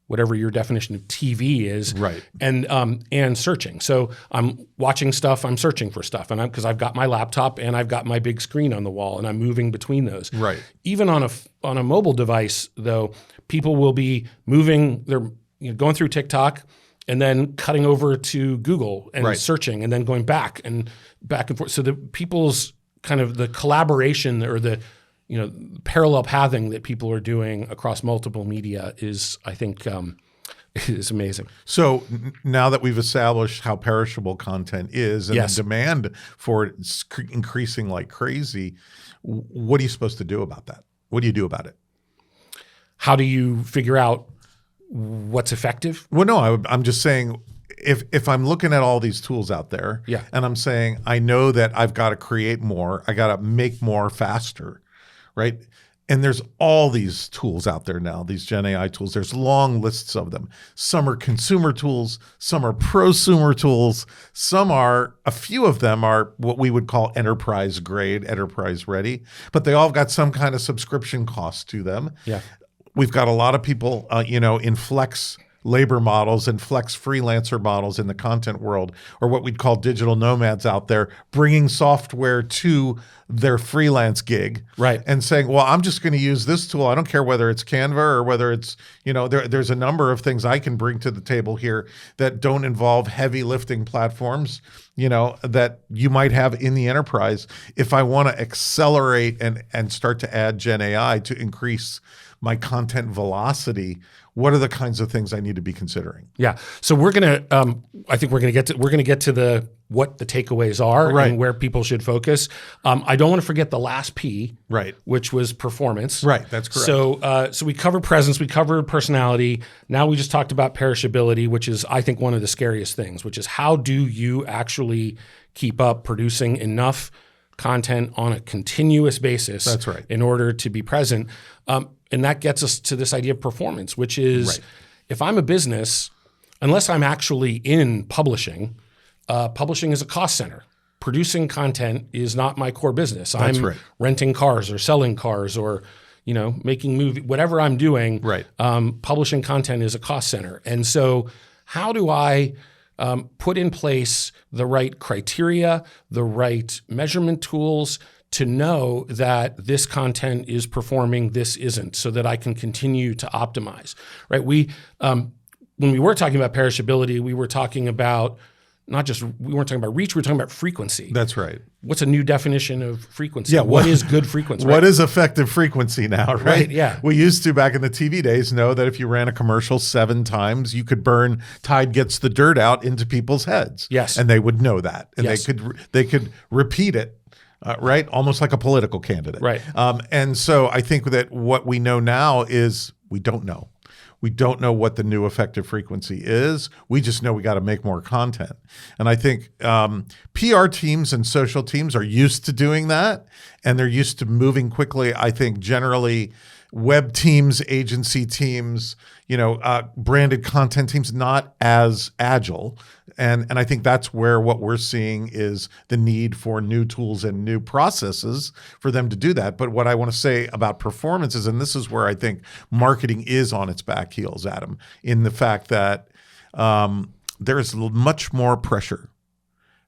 whatever your definition of TV is, right, and searching. So I'm watching stuff, I'm searching for stuff, and because I've got my laptop and I've got my big screen on the wall, and I'm moving between those. Right. Even on a mobile device, though, people will be moving. They're going through TikTok and then cutting over to Google and searching, and then going back and forth. So the people's kind of the collaboration or the parallel pathing that people are doing across multiple media is, I think, is amazing. So now that we've established how perishable content is and the demand for it is increasing like crazy, what are you supposed to do about that? What do you do about it? How do you figure out what's effective? Well, no, I'm just saying, if I'm looking at all these tools out there, and I'm saying I know that I've got to create more, I got to make more faster, right? And there's all these tools out there now, these Gen AI tools. There's long lists of them. Some are consumer tools, some are prosumer tools, a few of them are what we would call enterprise grade, enterprise ready, but they all got some kind of subscription cost to them. Yeah. We've got a lot of people, in flex labor models and flex freelancer models in the content world, or what we'd call digital nomads out there, bringing software to their freelance gig, and saying, well, I'm just going to use this tool. I don't care whether it's Canva or whether it's, there's a number of things I can bring to the table here that don't involve heavy lifting platforms, that you might have in the enterprise. If I want to accelerate and start to add Gen AI to increase my content velocity, what are the kinds of things I need to be considering? Yeah. So we're gonna, I think we're gonna get to what the takeaways are and where people should focus. I don't want to forget the last P, which was performance. Right. That's correct. So we covered presence, we covered personality. Now we just talked about perishability, which is, I think, one of the scariest things, which is how do you actually keep up producing enough content on a continuous basis? That's right. In order to be present. And that gets us to this idea of performance, which is if I'm a business, unless I'm actually in publishing, publishing is a cost center. Producing content is not my core business. I'm renting cars or selling cars or making movies, whatever I'm doing. Publishing content is a cost center. And so how do I put in place the right criteria, the right measurement tools to know that this content is performing, this isn't, so that I can continue to optimize, right? When we were talking about perishability, we were talking about we weren't talking about reach, we were talking about frequency. That's right. What's a new definition of frequency? Yeah, what is good frequency? What is effective frequency now, right? Yeah. We used to, back in the TV days, know that if you ran a commercial 7 times, you could burn Tide Gets the Dirt Out into people's heads. Yes. And they would know that. And yes. they could repeat it. Right? Almost like a political candidate. Right. And so I think that what we know now is we don't know. We don't know what the new effective frequency is. We just know we got to make more content. And I think PR teams and social teams are used to doing that, and they're used to moving quickly. I think generally web teams, agency teams, branded content teams, not as agile. And I think that's where what we're seeing is the need for new tools and new processes for them to do that. But what I want to say about performance is, and this is where I think marketing is on its back heels, Adam, in the fact that there is much more pressure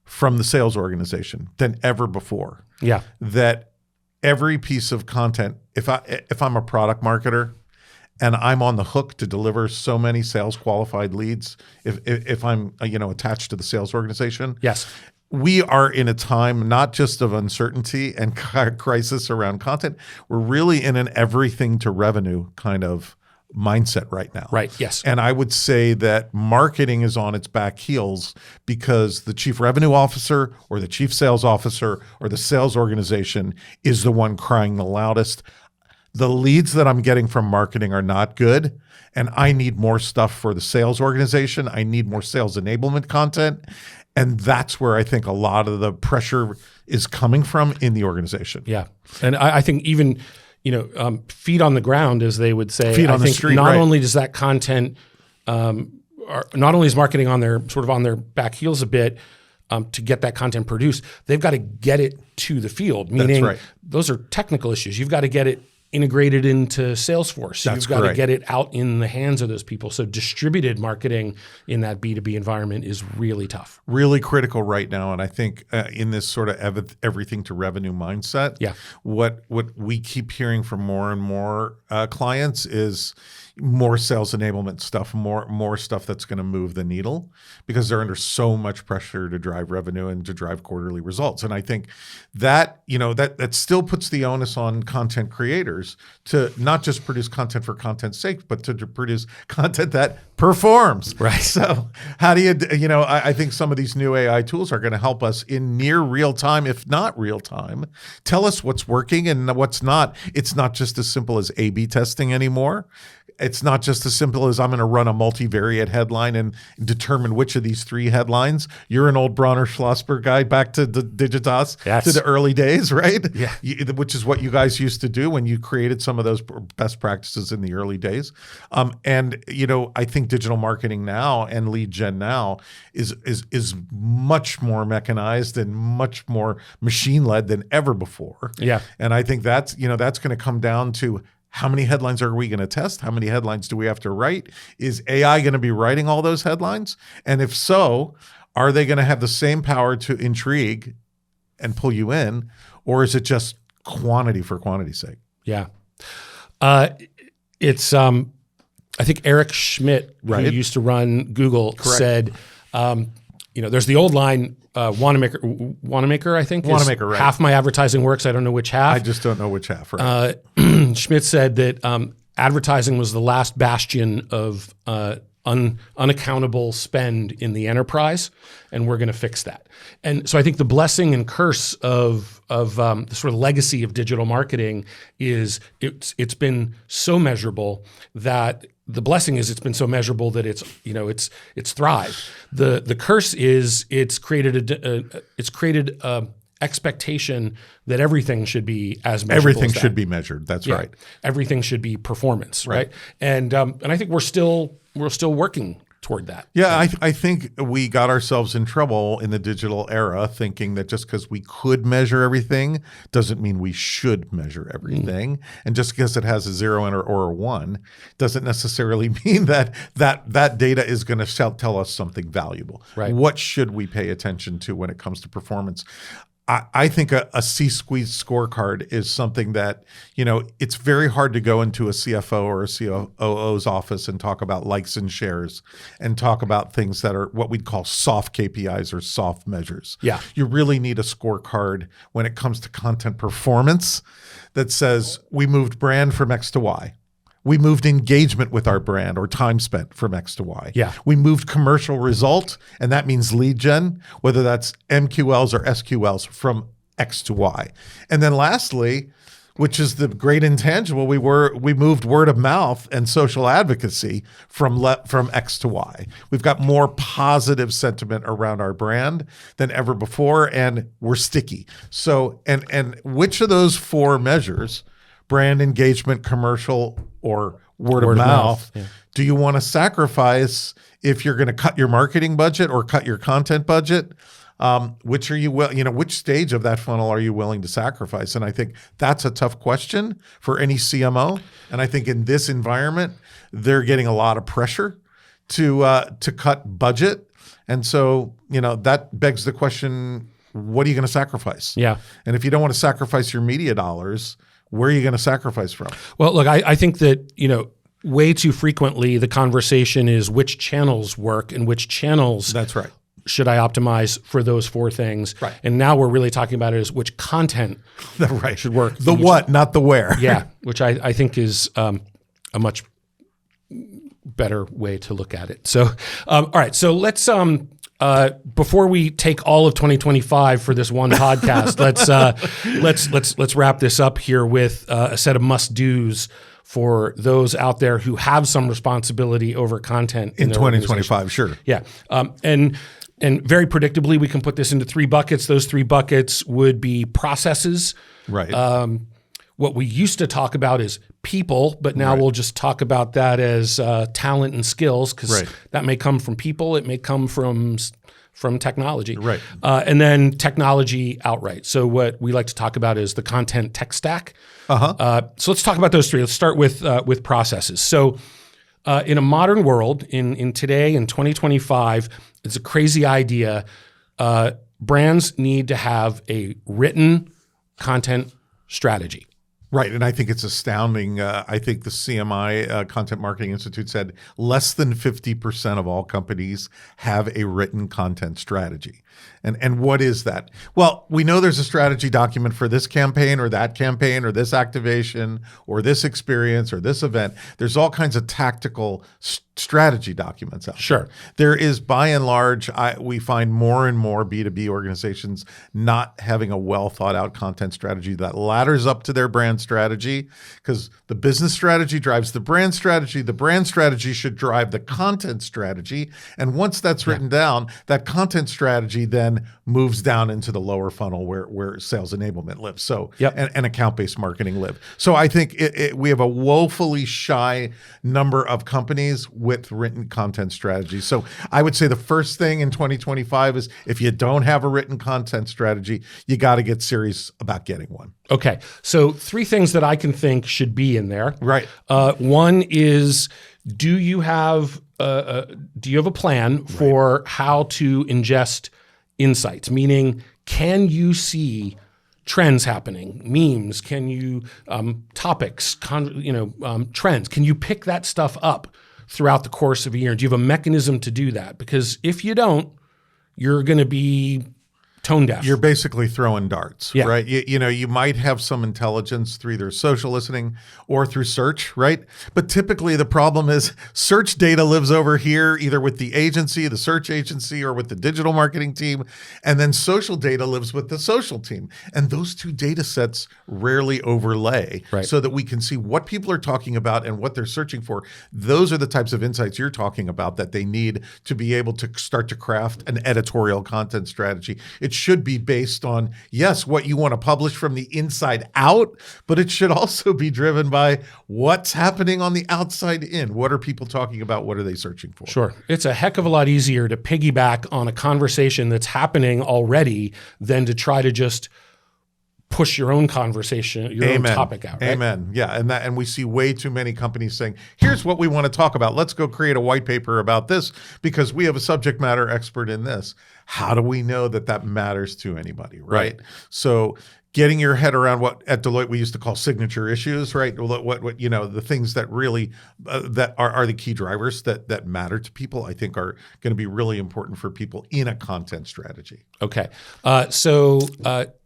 from the sales organization than ever before. Yeah. That every piece of content, if I'm a product marketer and I'm on the hook to deliver so many sales qualified leads if I'm attached to the sales organization. Yes. We are in a time not just of uncertainty and crisis around content. We're really in an everything to revenue kind of mindset right now. Right. Yes. And I would say that marketing is on its back heels because the chief revenue officer or the chief sales officer or the sales organization is the one crying the loudest. The leads that I'm getting from marketing are not good, and I need more stuff for the sales organization. I need more sales enablement content. And that's where I think a lot of the pressure is coming from in the organization. Yeah. And I think even, feet on the ground, as they would say, Feet on I the think street, not right. only does that content, not only is marketing on their back heels a bit to get that content produced, they've got to get it to the field, meaning right. those are technical issues. You've got to get it integrated into Salesforce. That's You've got to correct. get it out in the hands of those people. So distributed marketing in that B2B environment is really tough. Really critical right now. And I think in this sort of everything to revenue mindset, what we keep hearing from more and more clients is more sales enablement stuff, more stuff that's going to move the needle because they're under so much pressure to drive revenue and to drive quarterly results. And I think that, that still puts the onus on content creators to not just produce content for content's sake, but to produce content that performs. Right. So how do you, I think some of these new AI tools are going to help us in near real time, if not real time, tell us what's working and what's not. It's not just as simple as A/B testing anymore. It's not just as simple as I'm going to run a multivariate headline and determine which of these three headlines. You're an old Bronner Schlossberg guy back to the Digitas, Yes. to the early days, right? Yeah. Which is what you guys used to do when you created some of those best practices in the early days. I think digital marketing now and lead gen now is much more mechanized and much more machine led than ever before. Yeah. And I think that's going to come down to how many headlines are we going to test? How many headlines do we have to write? Is AI going to be writing all those headlines? And if so, are they going to have the same power to intrigue and pull you in? Or is it just quantity for quantity's sake? Yeah. It's, I think Eric Schmidt, Right. who used to run Google, Correct. said, there's the old line, Wanamaker, I think. Wanamaker, right. Half my advertising works. I don't know which half. I just don't know which half, right? Schmidt said that advertising was the last bastion of unaccountable spend in the enterprise, and we're going to fix that. And so I think the blessing and curse of the sort of legacy of digital marketing is it's been so measurable that the blessing is it's been so measurable that it's thrived. The curse is it's created a expectation that everything should be as measurable. Everything as that. should be measured. That's right. Everything should be performance, right? And I think we're still working toward that. Yeah, I think we got ourselves in trouble in the digital era thinking that just because we could measure everything doesn't mean we should measure everything. And just because it has a 0 or a 1 doesn't necessarily mean that data is going to tell us something valuable. Right. What should we pay attention to when it comes to performance? I think a C-squeeze scorecard is something that, it's very hard to go into a CFO or a COO's office and talk about likes and shares and talk about things that are what we'd call soft KPIs or soft measures. Yeah. You really need a scorecard when it comes to content performance that says we moved brand from X to Y. We moved engagement with our brand or time spent from X to Y. Yeah. We moved commercial result, and that means lead gen, whether that's MQLs or SQLs from X to Y. And then lastly, which is the great intangible, we moved word of mouth and social advocacy from X to Y. We've got more positive sentiment around our brand than ever before, and we're sticky. So, and which of those four measures, brand engagement, commercial, or word of mouth, do you want to sacrifice if you're going to cut your marketing budget or cut your content budget? Which are you which stage of that funnel are you willing to sacrifice? And I think that's a tough question for any CMO. And I think in this environment, they're getting a lot of pressure to cut budget. And so, that begs the question, what are you going to sacrifice? Yeah. And if you don't want to sacrifice your media dollars, where are you going to sacrifice from? Well, look, I think that, way too frequently the conversation is which channels work and which channels That's right. should I optimize for those 4 things. Right. And now we're really talking about it as which content Right. should work. The what, not the where. Yeah, which I think is a much better way to look at it. So, all right. So let's before we take all of 2025 for this one podcast, let's wrap this up here with a set of must-dos for those out there who have some responsibility over content In their 2025, sure. yeah. And very predictably, we can put this into 3 buckets. Those 3 buckets would be processes. Right. What we used to talk about is people, but now we'll just talk about that as talent and skills, because that may come from people. It may come from technology. Right. And then technology outright. So what we like to talk about is the content tech stack. So let's talk about those 3. Let's start with processes. So in a modern world, in today, in 2025, it's a crazy idea. Brands need to have a written content strategy. Right. And I think it's astounding. I think the CMI, Content Marketing Institute, said less than 50% of all companies have a written content strategy. And what is that? Well, we know there's a strategy document for this campaign or that campaign or this activation or this experience or this event. There's all kinds of tactical strategy documents out Sure. there. There is, by and large, we find more and more B2B organizations not having a well thought out content strategy that ladders up to their brand strategy, because the business strategy drives the brand strategy. The brand strategy should drive the content strategy. And once that's written down, that content strategy then moves down into the lower funnel where sales enablement lives. So, and account-based marketing live. So I think we have a woefully shy number of companies with written content strategies. So I would say the first thing in 2025 is, if you don't have a written content strategy, you got to get serious about getting one. Okay. So 3 things that I can think should be in there. Right. One is, do you have a plan for how to ingest insights? Meaning, can you see trends happening, memes? Can you topics, trends? Can you pick that stuff up throughout the course of a year? Do you have a mechanism to do that? Because if you don't, you're going to be tone deaf. You're basically throwing darts, Yeah. right? You might have some intelligence through either social listening or through search, right? But typically the problem is search data lives over here, either with the agency, the search agency, or with the digital marketing team. And then social data lives with the social team. And those 2 data sets rarely overlay, so that we can see what people are talking about and what they're searching for. Those are the types of insights you're talking about that they need to be able to start to craft an editorial content strategy. It should be based on, yes, what you want to publish from the inside out, but it should also be driven by what's happening on the outside in. What are people talking about? What are they searching for? Sure. It's a heck of a lot easier to piggyback on a conversation that's happening already than to try to just push your own conversation, your own topic out. Right? Amen. Yeah. And we see way too many companies saying, here's what we want to talk about. Let's go create a white paper about this because we have a subject matter expert in this. How do we know that matters to anybody? Right. So getting your head around what at Deloitte we used to call signature issues, right? What the things that really that are the key drivers that matter to people, I think are going to be really important for people in a content strategy. Okay. So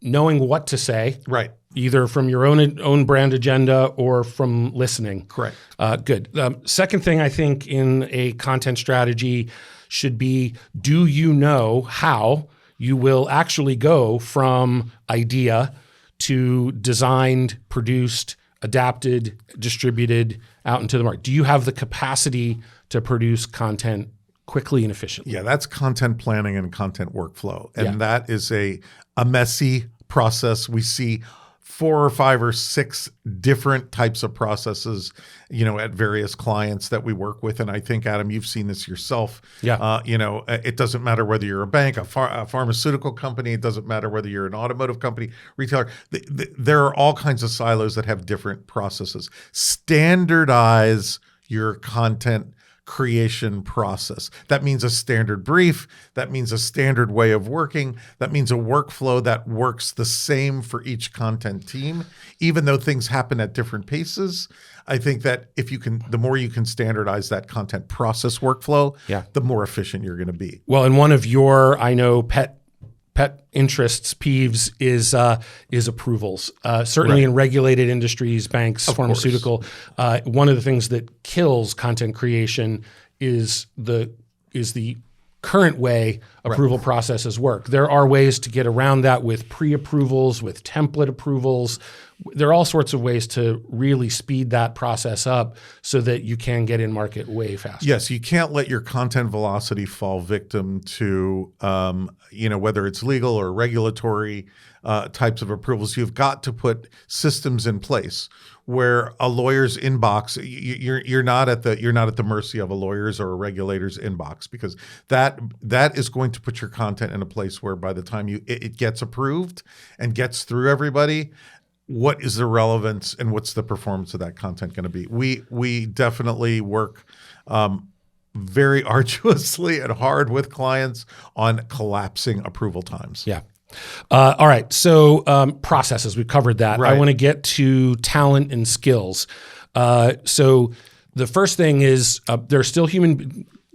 knowing what to say, right, either from your own brand agenda or from listening. Correct. Good. Second thing I think in a content strategy should be, do you know how you will actually go from idea to designed, produced, adapted, distributed out into the market? Do you have the capacity to produce content quickly and efficiently? Yeah, that's content planning and content workflow. And that is a messy process. We see 4 or 5 or 6 different types of processes, at various clients that we work with. And I think, Adam, you've seen this yourself. Yeah. It doesn't matter whether you're a bank, a pharmaceutical company. It doesn't matter whether you're an automotive company, retailer. There are all kinds of silos that have different processes. Standardize your content creation process. That means a standard brief. That means a standard way of working. That means a workflow that works the same for each content team, even though things happen at different paces. I think that the more you can standardize that content process workflow, the more efficient you're going to be. Well, and one of your, I know, pet interests, peeves, is approvals. Certainly in regulated industries, banks, pharmaceutical, one of the things that kills content creation is the current way approval processes work. There are ways to get around that with pre-approvals, with template approvals. There are all sorts of ways to really speed that process up so that you can get in market way faster. Yes, you can't let your content velocity fall victim to, whether it's legal or regulatory types of approvals. You've got to put systems in place where a lawyer's inbox, you're not at the mercy of a lawyer's or a regulator's inbox, because that is going to put your content in a place where by the time it gets approved and gets through everybody, what is the relevance and what's the performance of that content going to be? We definitely work very arduously and hard with clients on collapsing approval times. Yeah. All right. So processes, we've covered that. Right. I want to get to talent and skills. So the first thing is there's still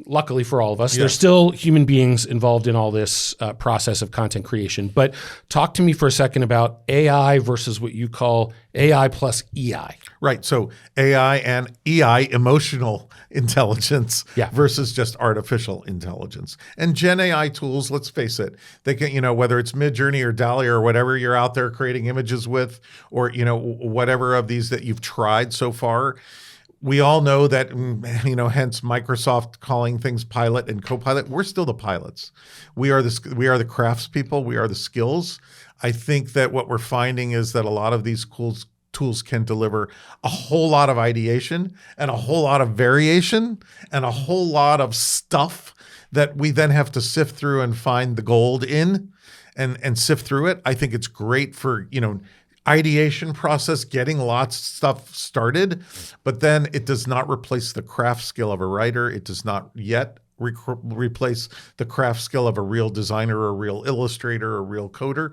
luckily for all of us, there's still human beings involved in all this process of content creation. But talk to me for a second about AI versus what you call AI plus EI. Right. So AI and EI, emotional intelligence, Yeah. versus just artificial intelligence. And Gen AI tools, let's face it, they can, whether it's Midjourney or DALL-E or whatever you're out there creating images with, or, whatever of these that you've tried so far, we all know that, hence Microsoft calling things pilot and co-pilot. We're still the pilots. We are the craftspeople. We are the skills. I think that what we're finding is that a lot of these tools can deliver a whole lot of ideation and a whole lot of variation and a whole lot of stuff that we then have to sift through and find the gold in and sift through it. I think it's great for, ideation process, getting lots of stuff started, but then it does not replace the craft skill of a writer. It does not yet replace the craft skill of a real designer, a real illustrator, a real coder.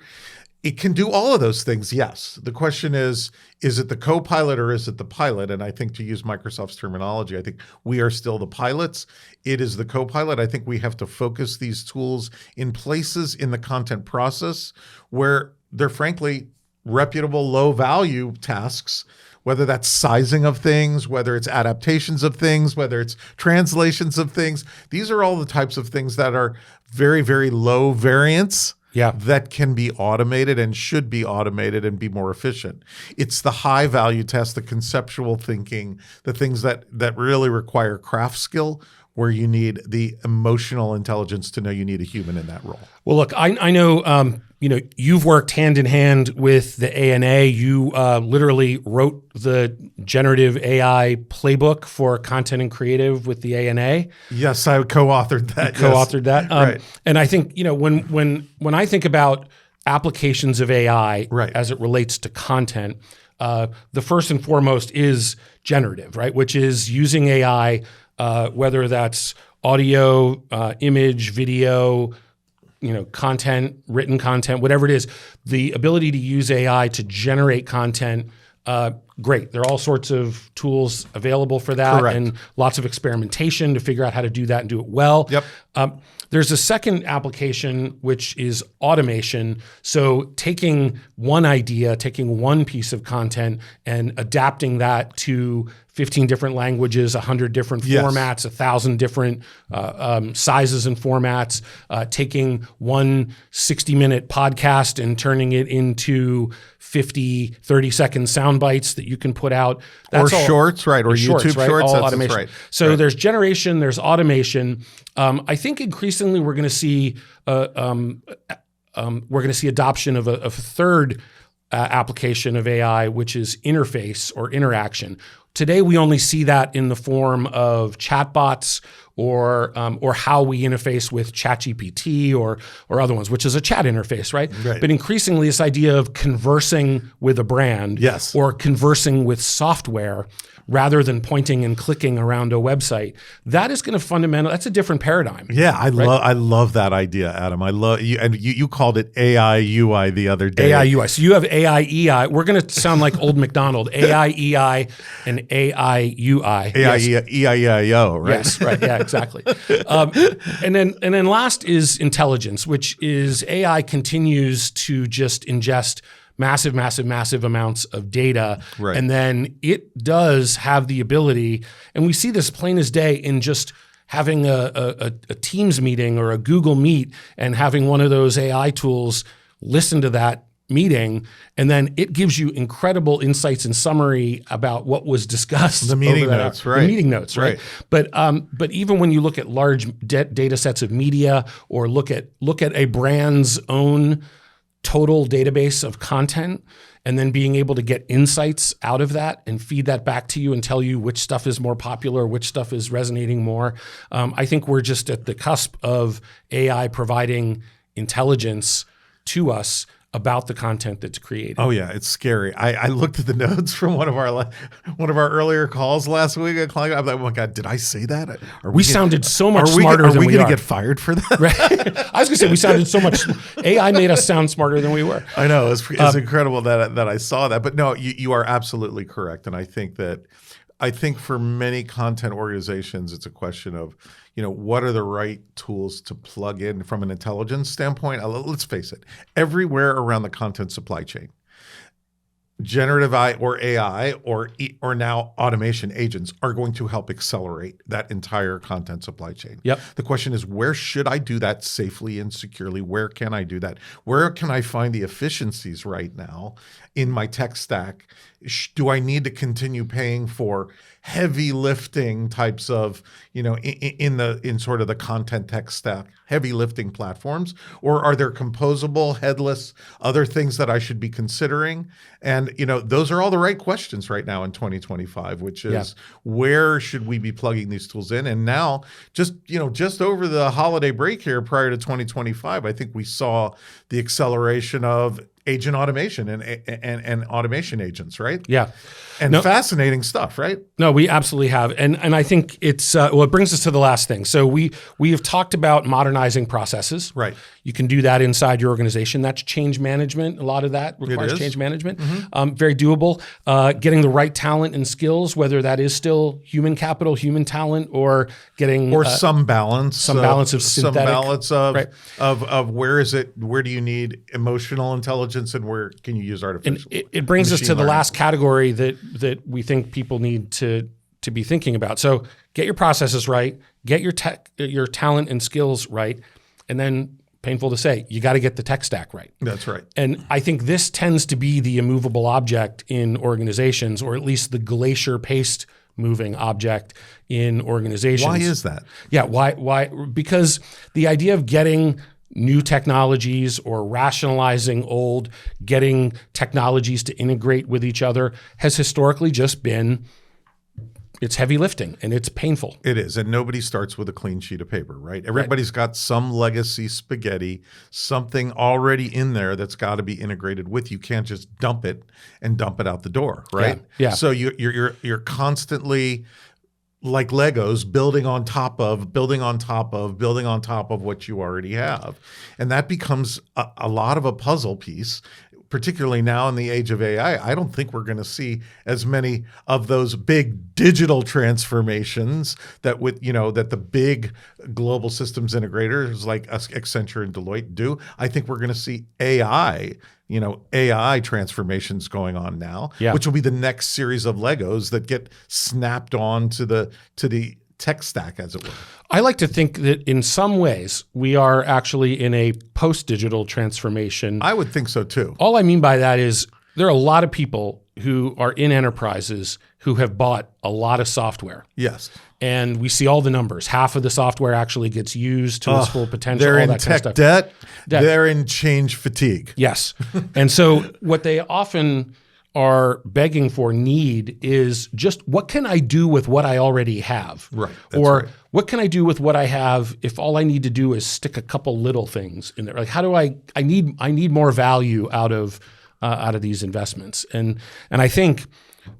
It can do all of those things, yes. The question is it the co-pilot or is it the pilot? And I think, to use Microsoft's terminology, I think we are still the pilots. It is the co-pilot. I think we have to focus these tools in places in the content process where they're frankly reputable, low-value tasks, whether that's sizing of things, whether it's adaptations of things, whether it's translations of things. These are all the types of things that are very, very low variance that can be automated and should be automated and be more efficient. It's the high-value tasks, the conceptual thinking, the things that really require craft skill, where you need the emotional intelligence to know you need a human in that role. Well, look, I know you've worked hand in hand with the ANA. You literally wrote the generative AI playbook for content and creative with the ANA. Yes, I co-authored that. Co-authored that. Right. And I think, when I think about applications of AI as it relates to content, the first and foremost is generative, right? Which is using AI, whether that's audio, image, video, content, written content, whatever it is, the ability to use AI to generate content, great. There are all sorts of tools available for that. Correct. And lots of experimentation to figure out how to do that and do it well. Yep. There's a second application, which is automation. So taking one idea, taking one piece of content and adapting that to 15 different languages, 100 different formats, 1,000 different sizes and formats, taking one 60-minute podcast and turning it into 50, 30-second sound bites that you can put out. That's shorts, right? Or YouTube shorts. All automation. Right. So there's generation, there's automation. I think increasingly we're going to see adoption of a third application of AI, which is interface or interaction. Today, we only see that in the form of chatbots or how we interface with ChatGPT or other ones, which is a chat interface, right? Right. But increasingly, this idea of conversing with a brand Yes. or conversing with software rather than pointing and clicking around a website, that is going to that's a different paradigm. Yeah, I love that idea, Adam. I love you, and you called it AI UI the other day. AI UI. So you have AI EI. We're going to sound like old McDonald. AI EI and AI UI. AI EIEIO, right? Yes, right. Yeah, exactly. And then last is intelligence, which is AI continues to just ingest massive amounts of data. Right. And then it does have the ability, and we see this plain as day in just having a Teams meeting or a Google Meet and having one of those AI tools listen to that meeting, and then it gives you incredible insights and summary about what was discussed. The meeting notes, right? The meeting notes, right? But even when you look at large data sets of media or look at a brand's own total database of content, and then being able to get insights out of that and feed that back to you and tell you which stuff is more popular, which stuff is resonating more. I think we're just at the cusp of AI providing intelligence to us about the content that's created. Oh yeah, it's scary. I looked at the notes from one of our earlier calls last week. I'm like, oh my God, did I say that? We sounded so much smarter than we are. Are we going to get fired for that? Right? I was going to say we sounded so much. AI made us sound smarter than we were. I know it's incredible that I saw that. But no, you are absolutely correct, and I think for many content organizations, it's a question of, what are the right tools to plug in from an intelligence standpoint? Let's face it, everywhere around the content supply chain, generative AI or now automation agents are going to help accelerate that entire content supply chain. Yep. The question is, where should I do that safely and securely? Where can I do that? Where can I find the efficiencies right now in my tech stack? Do I need to continue paying for heavy lifting types of, in sort of the content tech stack, heavy lifting platforms? Or are there composable, headless, other things that I should be considering? And, those are all the right questions right now in 2025, which is where should we be plugging these tools in? And now just over the holiday break here prior to 2025, I think we saw the acceleration of agent automation and automation agents, right? Yeah. And fascinating stuff, right? No, we absolutely have. And I think it's, it brings us to the last thing. So we have talked about modernizing processes. Right. You can do that inside your organization. That's change management. A lot of that requires change management. Mm-hmm. Very doable. Getting the right talent and skills, whether that is still human capital, human talent, or getting some balance, of synthetic, some balance of right. of where do you need emotional intelligence and where can you use artificial? And it brings us to the last category that we think people need to be thinking about. So get your processes right, get your talent and skills right, and then, painful to say, you got to get the tech stack right. That's right. And I think this tends to be the immovable object in organizations, or at least the glacier-paced moving object in organizations. Why is that? Yeah, why? Because the idea of getting new technologies or rationalizing old, getting technologies to integrate with each other has historically just been, it's heavy lifting and it's painful. It is. And nobody starts with a clean sheet of paper, right? Everybody's got some legacy spaghetti, something already in there that's got to be integrated with. You can't just dump it out the door, right? Yeah. So you're constantly, like Legos, building on top of what you already have. And that becomes a lot of a puzzle piece, particularly now in the age of AI. I don't think we're going to see as many of those big digital transformations that the big global systems integrators like Accenture and Deloitte do. I think we're going to see AI transformations going on now, which will be the next series of Legos that get snapped on to the tech stack, as it were. I like to think that in some ways we are actually in a post-digital transformation. I would think so too. All I mean by that is there are a lot of people who are in enterprises who have bought a lot of software. Yes. And we see all the numbers. Half of the software actually gets used to its full potential. They're all in that tech kind of debt. They're in change fatigue. Yes. And so what they often are begging for, need, is just what can I do with what I already have? Right. Or what can I do with what I have if all I need to do is stick a couple little things in there? Like how do I need more value out of these investments. And I think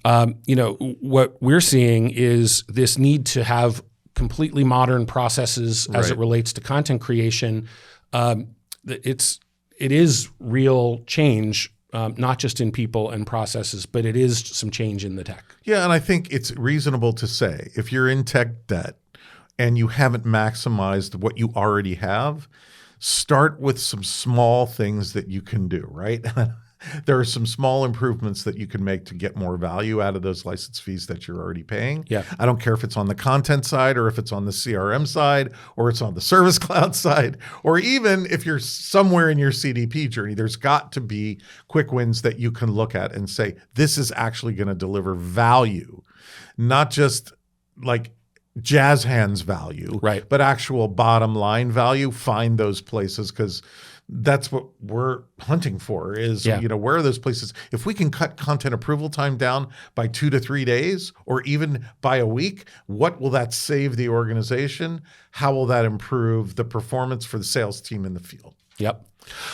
what we're seeing is this need to have completely modern processes as it relates to content creation. It is real change. Not just in people and processes, but it is some change in the tech. Yeah, and I think it's reasonable to say if you're in tech debt and you haven't maximized what you already have, start with some small things that you can do, right? There are some small improvements that you can make to get more value out of those license fees that you're already paying. Yeah. I don't care if it's on the content side or if it's on the CRM side or it's on the Service Cloud side, or even if you're somewhere in your CDP journey, there's got to be quick wins that you can look at and say, this is actually going to deliver value, not just like jazz hands value, right, but actual bottom line value. Find those places, because that's what we're hunting for is, where are those places? If we can cut content approval time down by 2 to 3 days or even by a week, what will that save the organization? How will that improve the performance for the sales team in the field? Yep.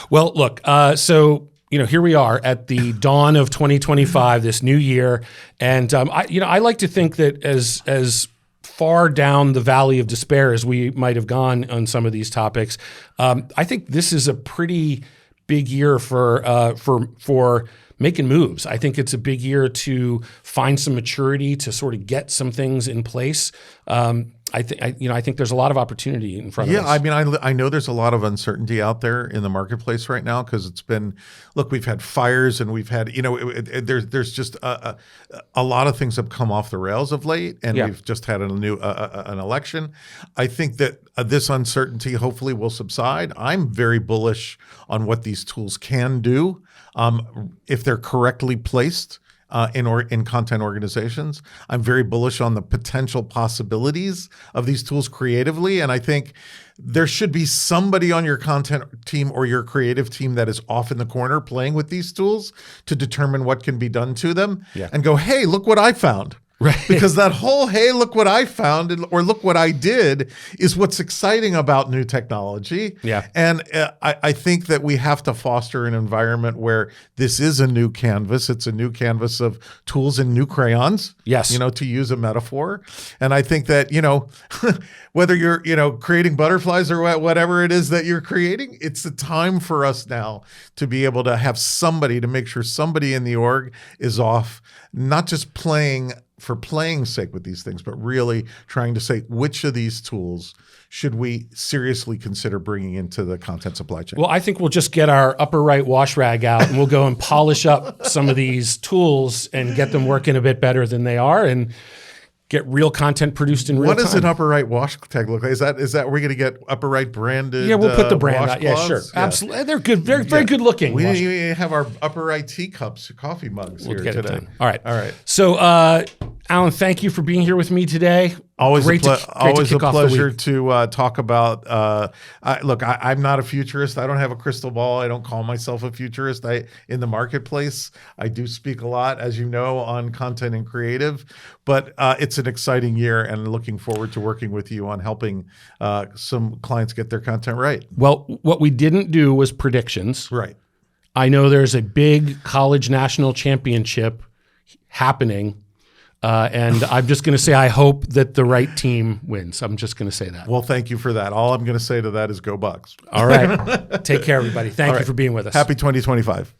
Well, look, so here we are at the dawn of 2025, this new year. And I like to think that as far down the valley of despair as we might have gone on some of these topics, I think this is a pretty big year for making moves. I think it's a big year to find some maturity, to sort of get some things in place. I think there's a lot of opportunity in front of us. Yeah, I mean, I know there's a lot of uncertainty out there in the marketplace right now because it's been, look, we've had fires and we've had, there's just a lot of things have come off the rails of late, and we've just had an election. I think that this uncertainty hopefully will subside. I'm very bullish on what these tools can do if they're correctly placed. In content organizations. I'm very bullish on the potential possibilities of these tools creatively. And I think there should be somebody on your content team or your creative team that is off in the corner playing with these tools to determine what can be done to them and go, hey, look what I found. Right. Because that whole, hey, look what I found, or look what I did, is what's exciting about new technology. Yeah. And I think that we have to foster an environment where this is a new canvas. It's a new canvas of tools and new crayons. Yes. To use a metaphor. And I think that, whether you're, creating butterflies or whatever it is that you're creating, it's the time for us now to be able to have somebody to make sure somebody in the org is off, not just playing for playing's sake with these things, but really trying to say, which of these tools should we seriously consider bringing into the content supply chain? Well, I think we'll just get our upper right wash rag out and we'll go and polish up some of these tools and get them working a bit better than they are and get real content produced in real time. What does an upper right wash tag look like? Is that we're going to get upper right branded? Yeah, we'll put the brand out. Yeah, sure. Yeah. Absolutely. They're good. They're very good looking. We have our upper right teacups, coffee mugs here today. All right. So, Alan, thank you for being here with me today. Always a pleasure to to talk about. Look, I'm not a futurist. I don't have a crystal ball. I don't call myself a futurist. In the marketplace, I do speak a lot, as you know, on content and creative. But it's an exciting year, and looking forward to working with you on helping some clients get their content right. Well, what we didn't do was predictions. Right. I know there's a big college national championship happening. And I'm just going to say, I hope that the right team wins. I'm just going to say that. Well, thank you for that. All I'm going to say to that is go Bucks. All right. Take care, everybody. Thank you for being with us. Happy 2025.